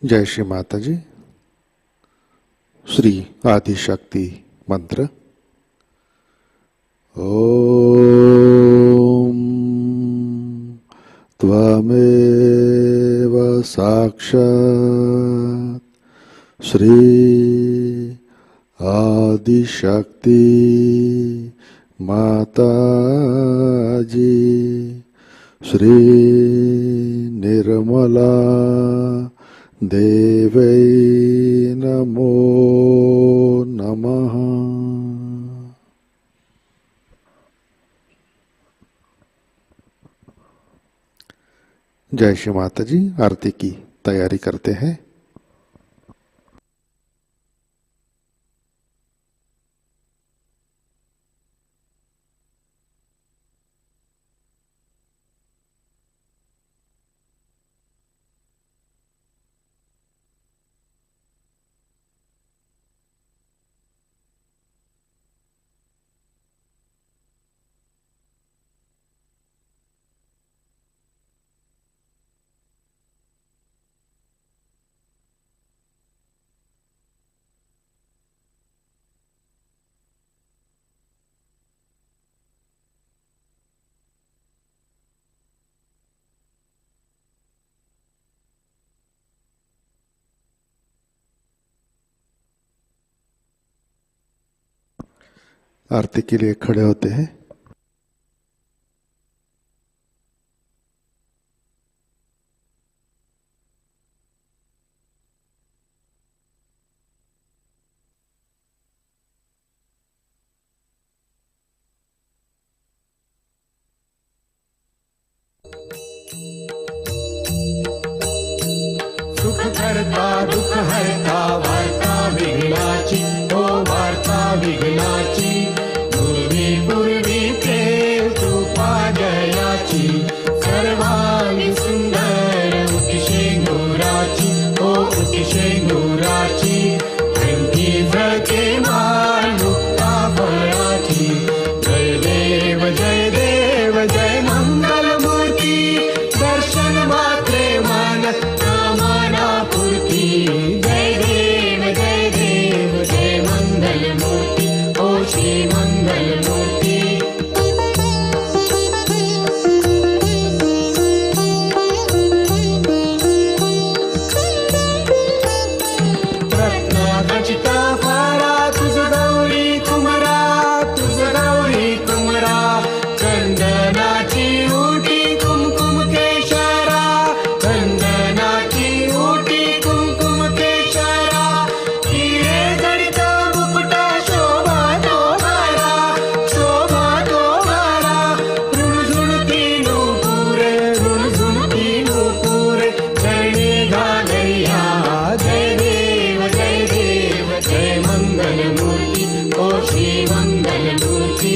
जय श्री माताजी। श्री आदिशक्ति मंत्र। ओम त्वमेव साक्षात् श्री आदिशक्ति माताजी श्री निर्मला देवै नमो नमः। जय श्री माता जी। आरती की तैयारी करते हैं। आरती के लिए खड़े होते हैं। सुख करता दुख हरता वार्ता विघ्नाची ओ वार्ता विघ्नाची पूर्वी पूर्वी प्रेम कृपा जयाची सर्वांगी सुंदर उटिशे नूराची ओ उटिशे नूराची प्रेमकी जळके मान मुक्ता फळाची जय देव जय देव जय मंगल मूर्ती दर्शन मात्रे मान कामना पूर्ती जय देव जय मंगल मूर्ती ओ श्री मंगल मूर्ती रत्नाखचिता फारा तुझ गौरी कुमरा तुझ गौरी कुमरा चंदनाची उटी कुमकुम केशरा चंदनाची उटी कुमकुम केशरा हिरे जडित मुकुट शोभा तो मारा रुणझुणती नूपुरे चरणी घालैया जय देव जय मंगल मूर्ती ओ श्री मंगल मूर्ती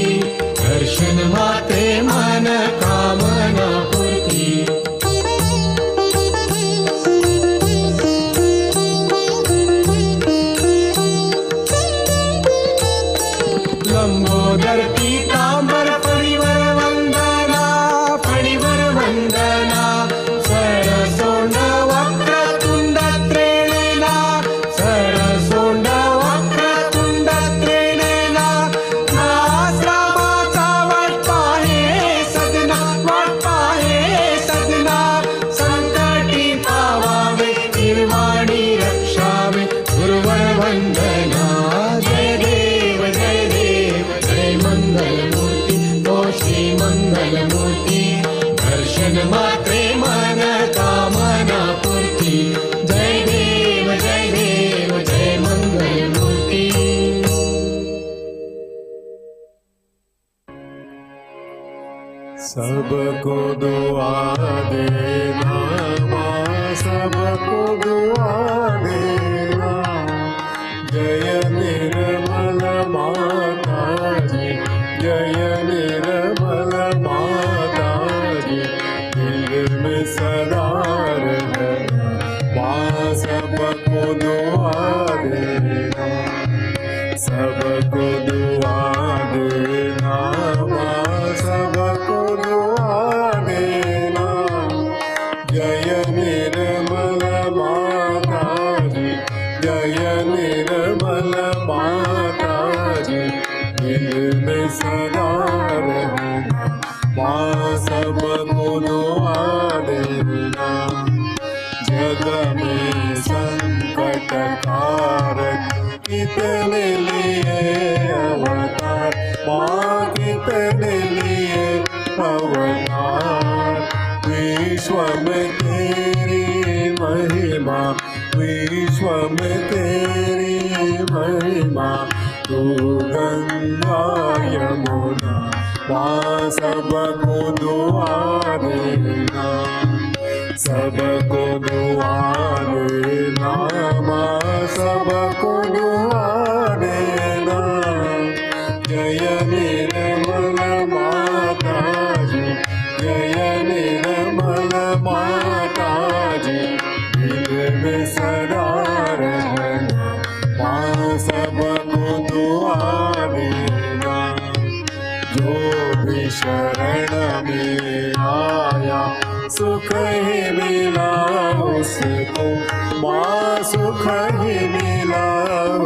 दर्शन माते मन कामना पूर्ती लंबोदर पीतांबर फणीवर वंदना सरसोंड वक्रतुंड त्रेणेना सरसोंड वक्रतुंड त्रेणेना नासरामाचा वाट पाहे सदना संकटी पावावे निर्वाणी रक्षावे गुरुवर वंदना जय देव जय मंगल मूर्ती ओ श्री मंगल मूर्ती दर्शन मात्रे मन कामना पूर्ती जय देव जय मंगल मूर्ती सबको दुआ देना माँ सबको दुआ देना जय निर्मल माता जी जय निर्मल माता जी दिल में सदा रहना माँ सबको दुआ देना सबको दुआ देना माँ सबको दुआ देना जय निर्मल माता दिल में सदा रहना, माँ सबको दुआ देना। जग में संकट कारक कितने लिए अवतार, माँ कितने लिए अवतार। विश्व में तेरी महिमा, विश्व में तेरी महिमा, तू गंगा यमुना, माँ सबको दुआ देना, सबको दुआ देना, माँ सबको दुआ देना। जय निर्मल माता जी, जय निर्मल माता जी, दिल में सदा रहना, माँ सबको दुआ देना। जो भी शरण में आया सुख ही मिला उसको, माँ सुख ही मिला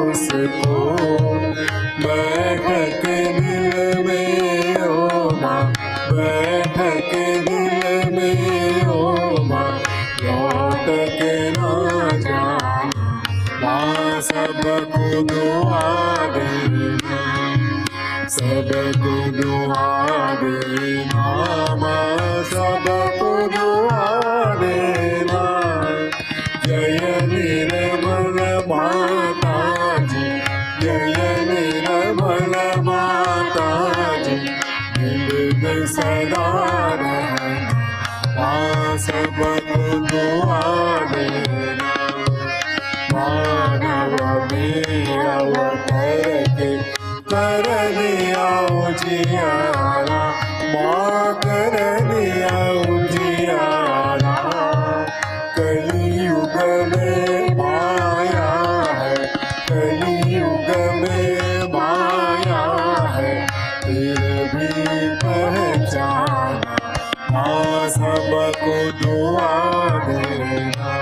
उसको। बैठ के दिल में ओ माँ, बैठ के दिल में ओ माँ, लौट के ना जाना, माँ सबको दुआ देना, सबको दुआ देना, माँ सबको दुआ देना। जय निर्मल माता जी, जय निर्मल माता जी, दिल में सदा रहना, माँ सबको दुआ देना। मानव में अवतर के कर दिया उजियारा, माँ कर दिया उजियारा। कलियुग में माया है, कलियुग में माया है, फिर भी पहचाना, माँ सबको दुआ देना,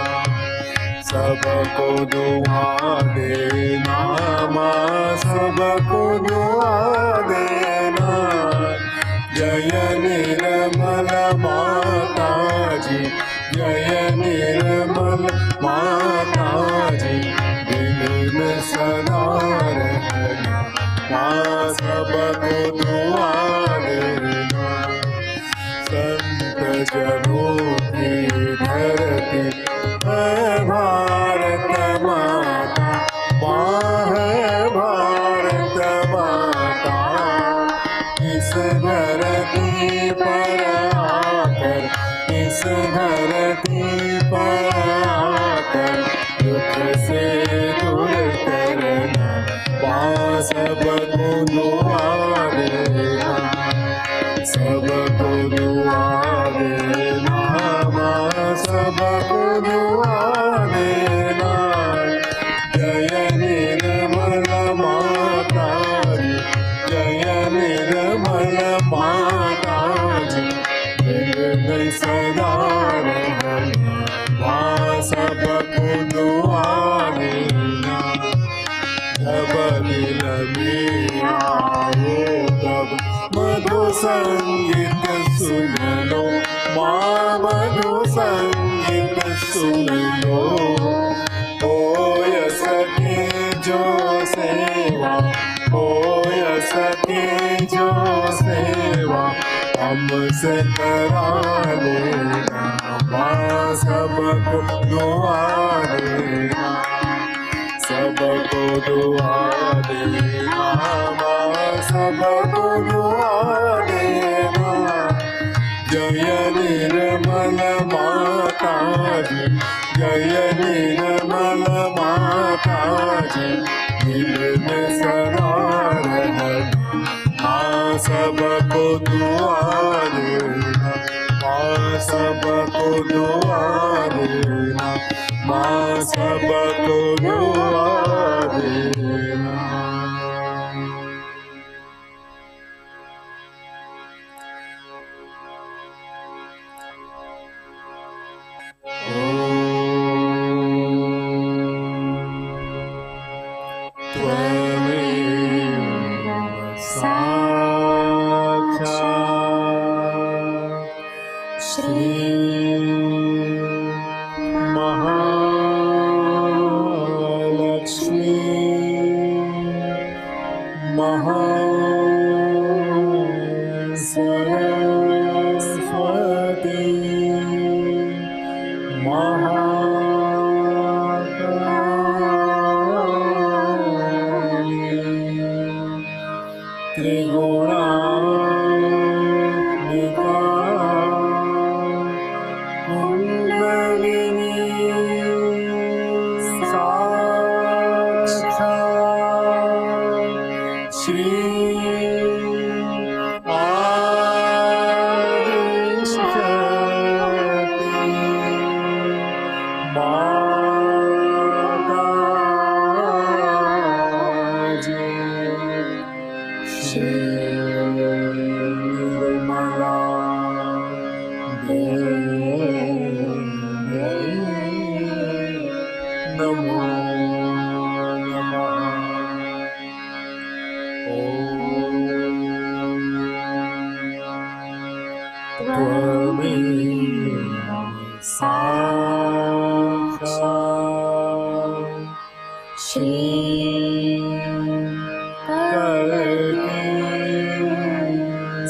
सबको दुआ देना, माँ सबको दुआ देना। जय निर्मल माता जी, जय निर्मल माता जी, दिल में सदा रहना, माँ सबको दुआ देना। संत जनों की धरती है भारत माता, माँ है भारत माता। इस धरती पर आकर, इस धरती पर आकर, दुख से दूर करना, माँ सबको दुआ देना, सबको दुआ देना, माँ सबको दुआ देना। जय निर्मल माता जी, जय निर्मल माता जी, दिल में सदा रहना, माँ सबको दुआ देना। जब दिल में आए तब मधु संगीत सुन लो, माँ मधु संगीत सुन लो। होय सके जो सेवा, होय सके जो सेवा, हमसे करा लेना, माँ सबको दुआ देना, सबको दुआ देना, माँ सबको दुआ देना। जय निर्मल माता जी, जय निर्मल माता जी, दिल में सदा रहना, माँ सबको दुआ देना, माँ सबको दुआ देना, माँ सबको दुआ देना। त्वमेव सरस्वती महाकाली त्रिगुणात्मिका कुंडलिनी साक्षात् श्री माताजी श्री निर्मला देवी नमो नमः। त्वमेव साक्षात् श्री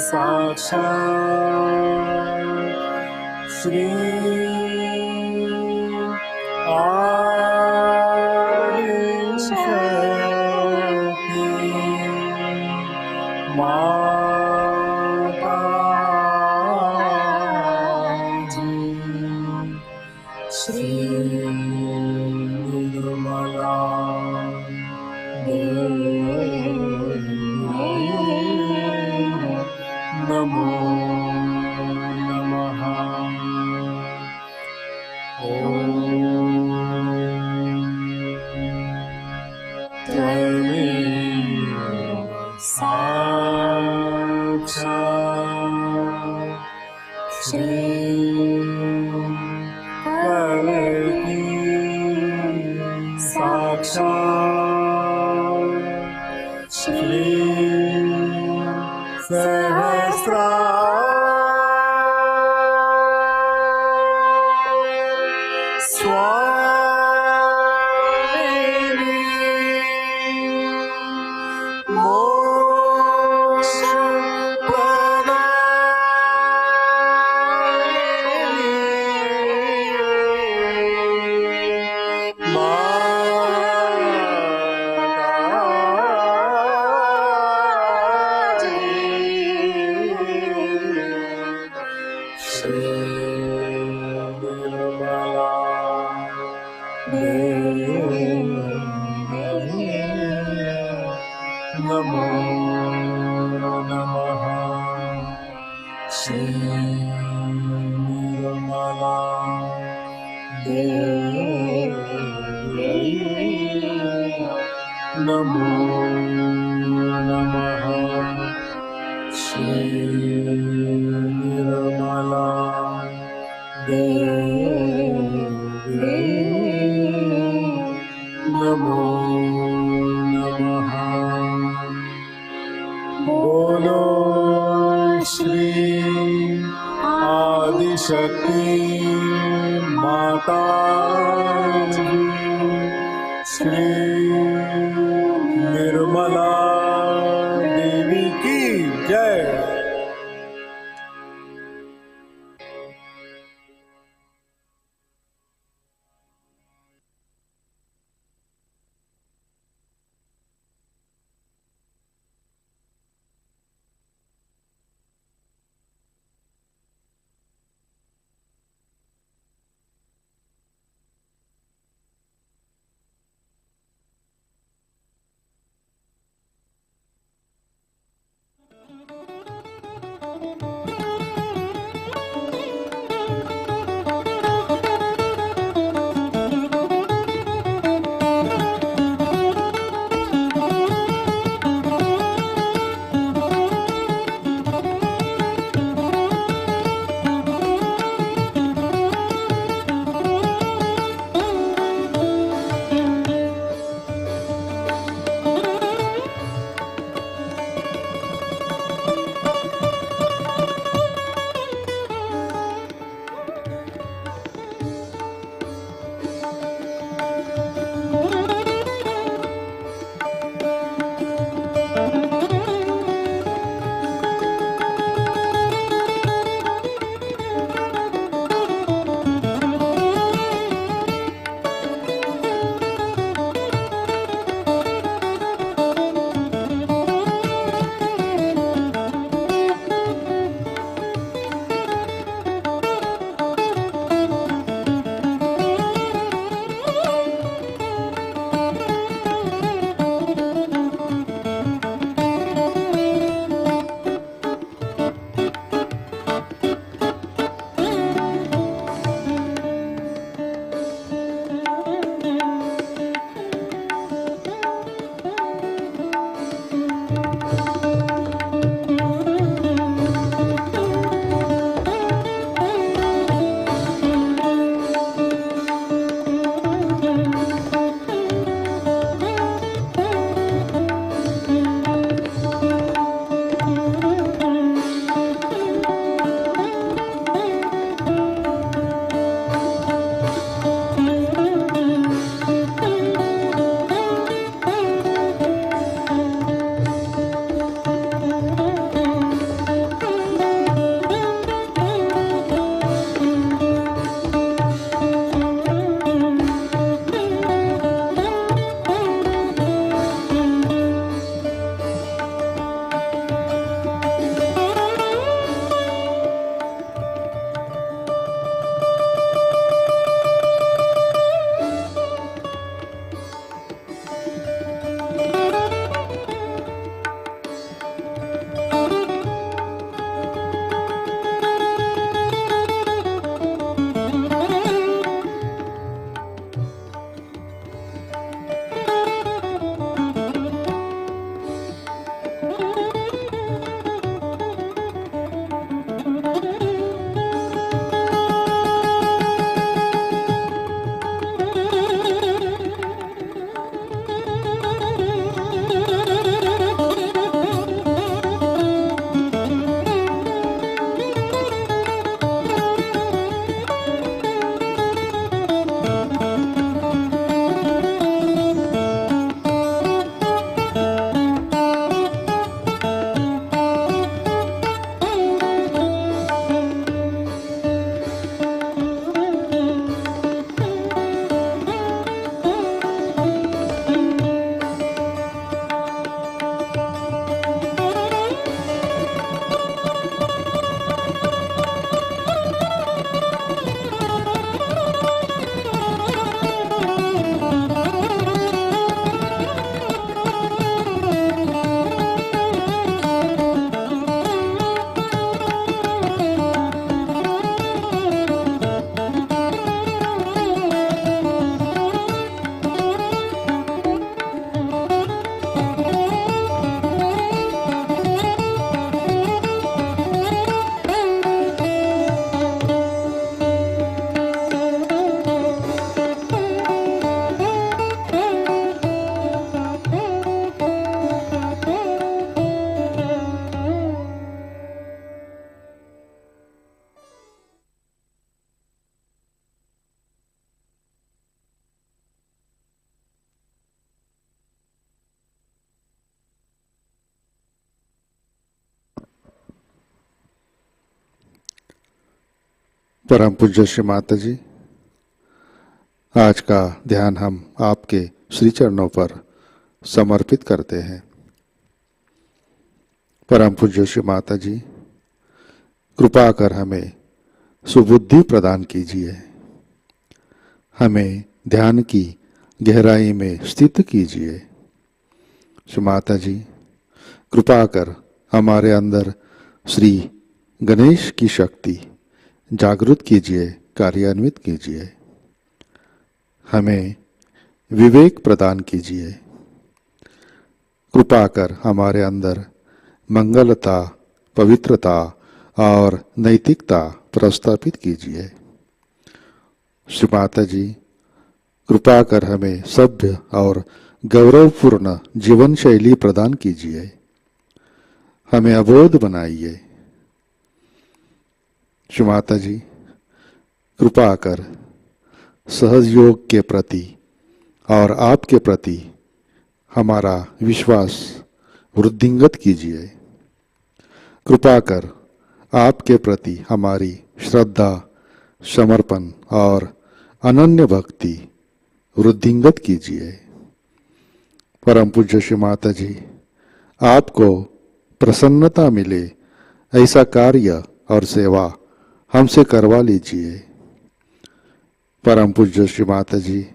साक्षात् श्री आदिशक्ति माताजी श्री निर्मला देवी नमो नमः। त्वमेव साक्षात् श्री कलकी साक्षात् श्री स्वामिनी नमो नमः। श्री निर्मला देवी नमो नमः। श्री निर्मला देवी नमो नमः। बोलो श्री आदिशक्ति माता श्री निर्मला देवी की जय। परम पूज्य श्री माता जी, आज का ध्यान हम आपके श्री चरणों पर समर्पित करते हैं। परम पूज्य श्री माता जी, कृपा कर हमें सुबुद्धि प्रदान कीजिए, हमें ध्यान की गहराई में स्थित कीजिए। श्री माता जी, कृपा कर हमारे अंदर श्री गणेश की शक्ति जागृत कीजिए, कार्यान्वित कीजिए। हमें विवेक प्रदान कीजिए। कृपा कर हमारे अंदर मंगलता, पवित्रता और नैतिकता प्रस्थापित कीजिए। श्री माता जी, कृपा कर हमें सभ्य और गौरवपूर्ण जीवन शैली प्रदान कीजिए। हमें अबोध बनाइए। श्री माता जी, कृपा कर सहज योग के प्रति और आपके प्रति हमारा विश्वास वृद्धिंगत कीजिए। कृपा कर आपके प्रति हमारी श्रद्धा, समर्पण और अनन्य भक्ति वृद्धिंगत कीजिए। परम पूज्य श्री माता जी, आपको प्रसन्नता मिले ऐसा कार्य और सेवा हमसे करवा लीजिए। परम पूज्य श्री माता जी,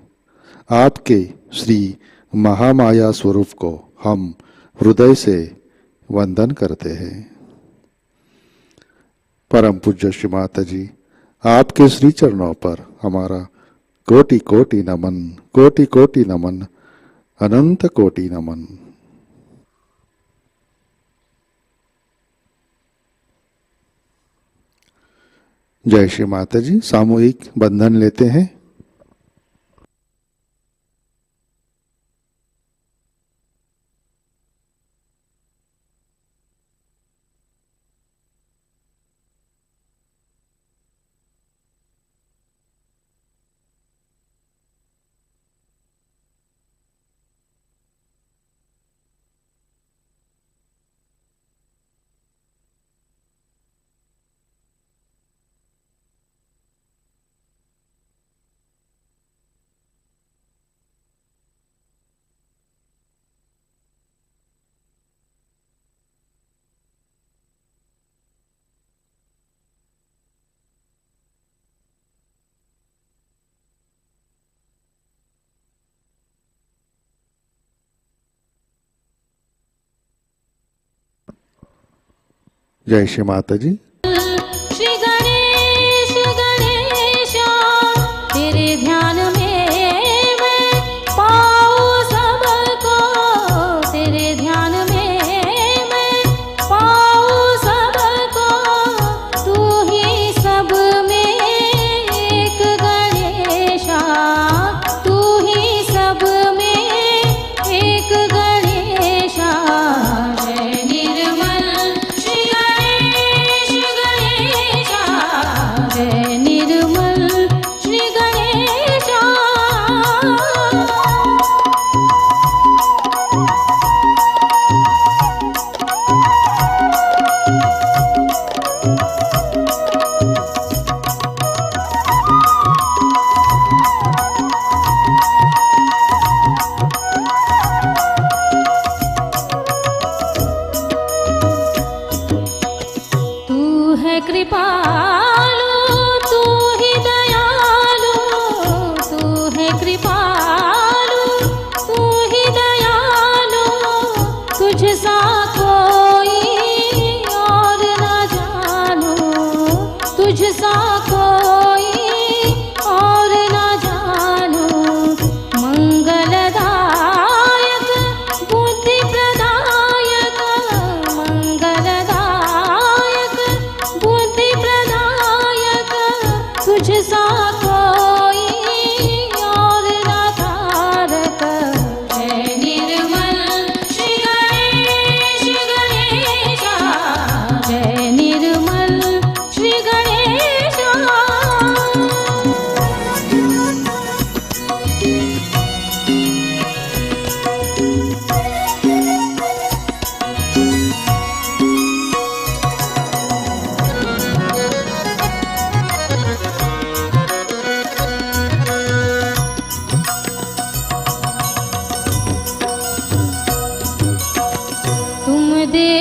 आपके श्री महामाया स्वरूप को हम हृदय से वंदन करते हैं। परम पूज्य श्री माता जी, आपके श्री चरणों पर हमारा कोटि कोटि नमन, कोटि कोटि नमन, अनंत कोटि नमन। जय श्री माता जी। सामूहिक बंधन लेते हैं। जय श्री माता जी। श्री गणेश गणेशा, तेरे ध्यान में मैं पाऊँ सबको, तेरे ध्यान में मैं पाऊँ सबको, तू ही सब में एक गणेशा, तू ही सब में एक गणेशा। जय निर्मल श्री गणेश गणेशा, जय निर्मल श्री गणेशा। तू है कृपालु, तू ही दयालु, तू है कृपालु, तू ही दयालु, तुझ सा कोई और न जानू, तुझ सा कोई और न जानू। मंगलदायक, बुद्धि प्रदायक, मंगलदायक, बुद्धि प्रदायक,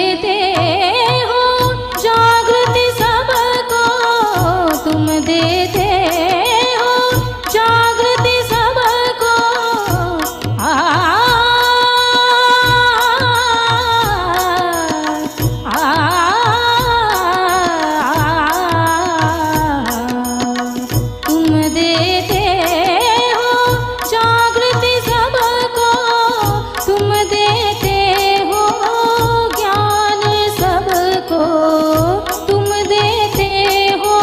देते हो जागृति सबको, तुम देते हो जागृति सबको। तुम देते हो जागृति सबको, तुम देते हो ज्ञान सबको, तुम देते हो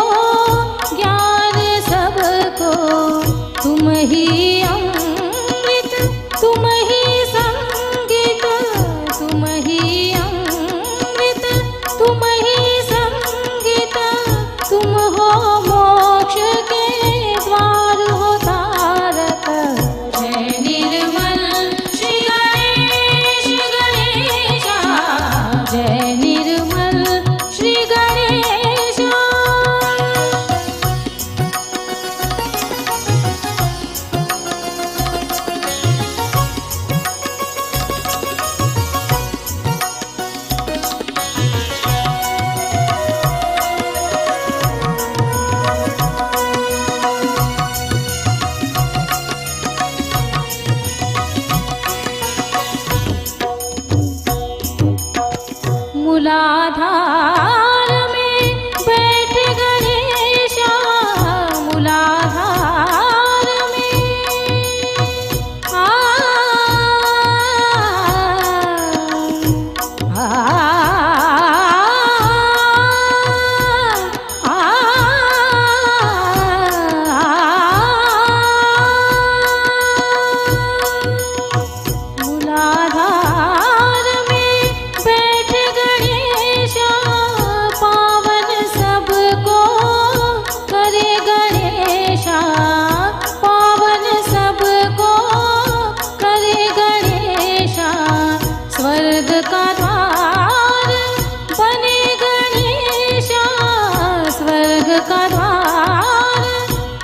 ज्ञान सबको। तुम ही अमृत, तुम ही संगीत, तुम ही अमृत, तुम ही संगीत। तुम हो मोक्ष के द्वार हो तारक। जय निर्मल श्री गणेश गणेशा, जय निर्मल श्री गणेशा। मूलाधार में बैठ गणेशा, मूलाधार में आ मूलाधार में बैठ गणेशा, पावन सबको करे गणेशा, पावन सबको करे गणेशा। स्वर्ग का द्वार बने गणेशा, स्वर्ग का द्वार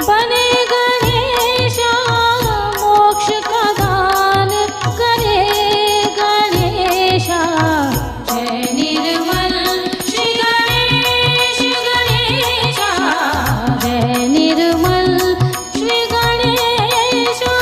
बने गणेशा। मोक्ष का दान करे गणेशा। जय निर्मल श्री गणेश गणेशा, जय निर्मल श्री गणेशा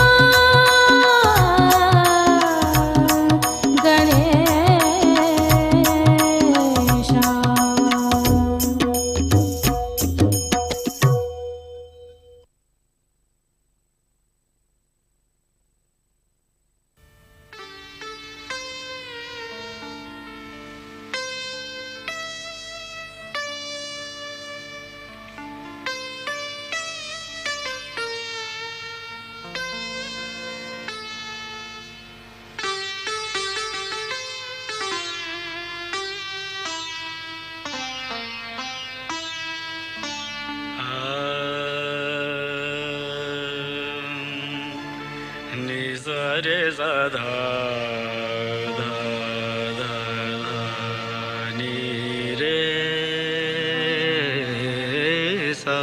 रे सा धा धा धा धा नी रे सा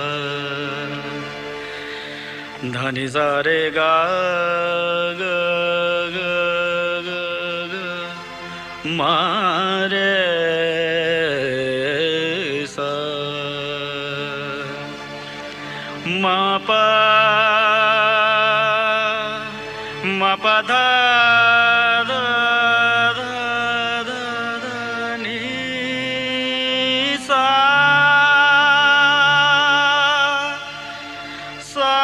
धा नि सा रे गा ग ग ग ग मा रे सा मा पा मा पा धा धा धा धा धा नी सा सा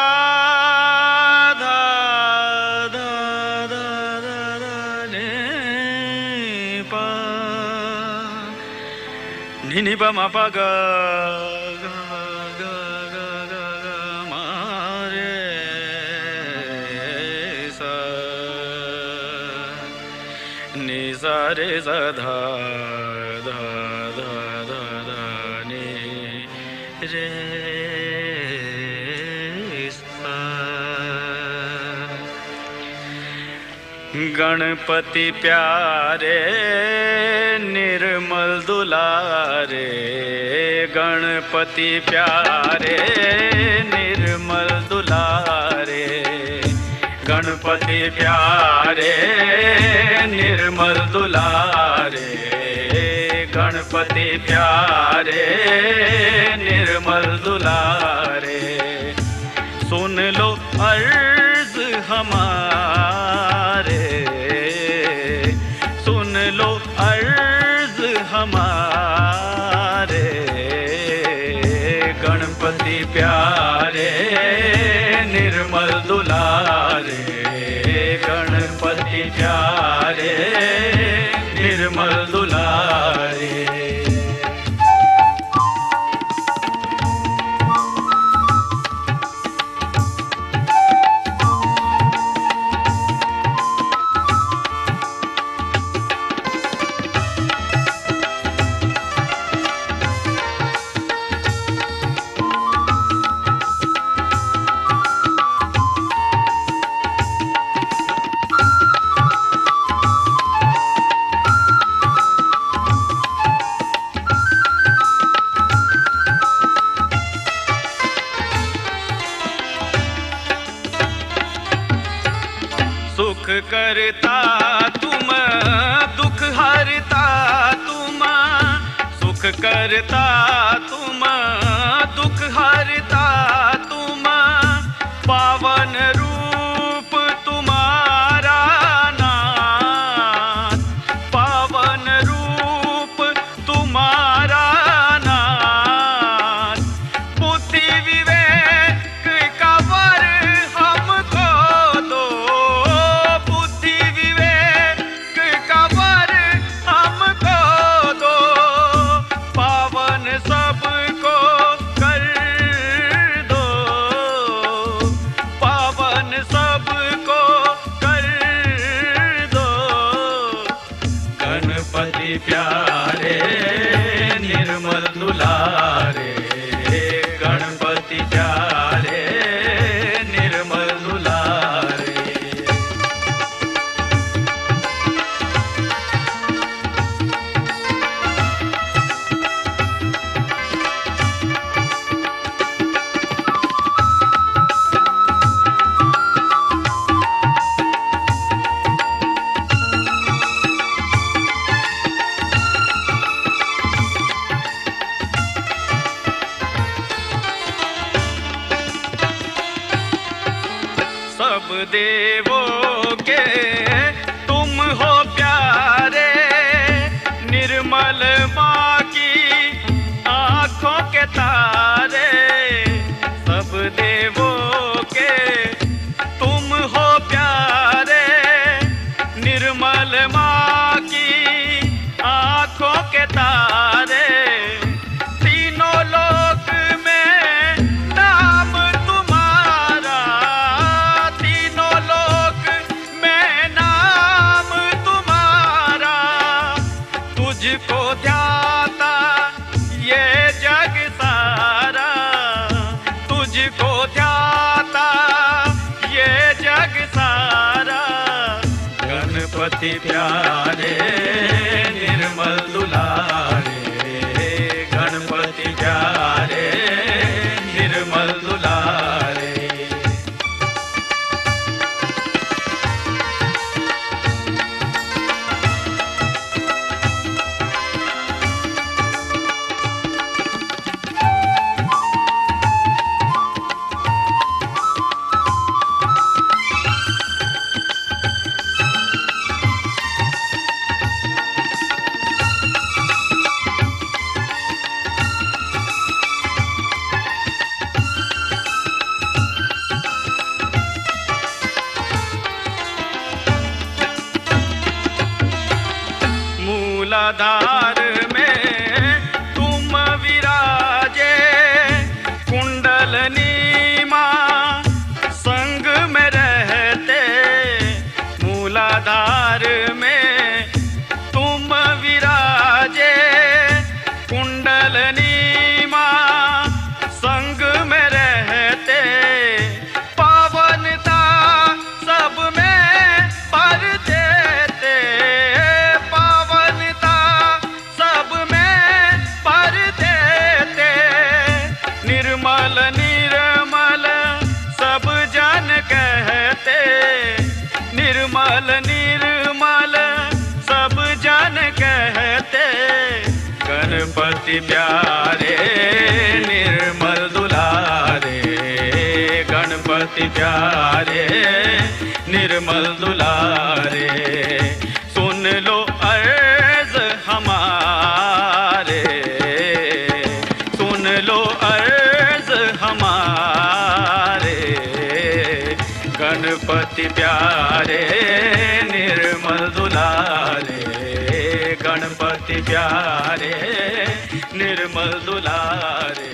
धा धा धा धा धा नी पा नी नी पा मा पा गा गा गा गा गा गा मा रे सा नी सा रे सा धा धा धा धा धा नी रे सा। गणपति प्यारे निर्मल दुलारे, गणपति प्यारे निर्मल दुलारे, गणपति प्यारे निर्मल दुलारे। गणपति प्यारे निर्मल दुलारे, सुन लो अर्ज हमारे, सुन लो अर्ज हमारे, गणपति प्यारे निर्मल दुलारे, गणपति प्यारे निर्मल दुलारे। सुख करता तुम दुख हरता तुम, सुख करता तुम दुख हरता तुम, पावन रूप तुम्हारा नाथ, पावन रूप तुम्हारा नाथ, बुद्धि विवेक का वर हमको दो, बुद्धि विवेक का वर हमको दो, पावन सबको कर दो, पावन सबको कर दो, गणपति प्यारे निर्मल दुलारे, गणपति प्यारे निर्मल दुलारे। सब देवों के तुम हो प्यारे, निर्मल माँ की आँखों के तारे, सब देवों के तुम हो प्यारे, निर्मल माँ की आँखों के तारे, तीनों लोक में नाम तुम्हारा, तीनों लोक में नाम तुम्हारा, तुझको ध्याता ये जग सारा, तुझको ध्याता ये जग सारा, गणपति प्यारे निर्मल दुलारे, गणपति प्यारे निर्मल दुलारे। गणपति प्यारे निर्मल दुलारे, गणपति प्यारे निर्मल दुलारे, सुन लो अर्ज हमारे, सुन लो अर्ज हमारे, गणपति प्यारे निर्मल दुलारे, गणपति प्यारे निर्मल दुलारे,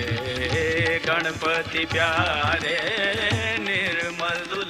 गणपति प्यारे निर्मल दुलारे।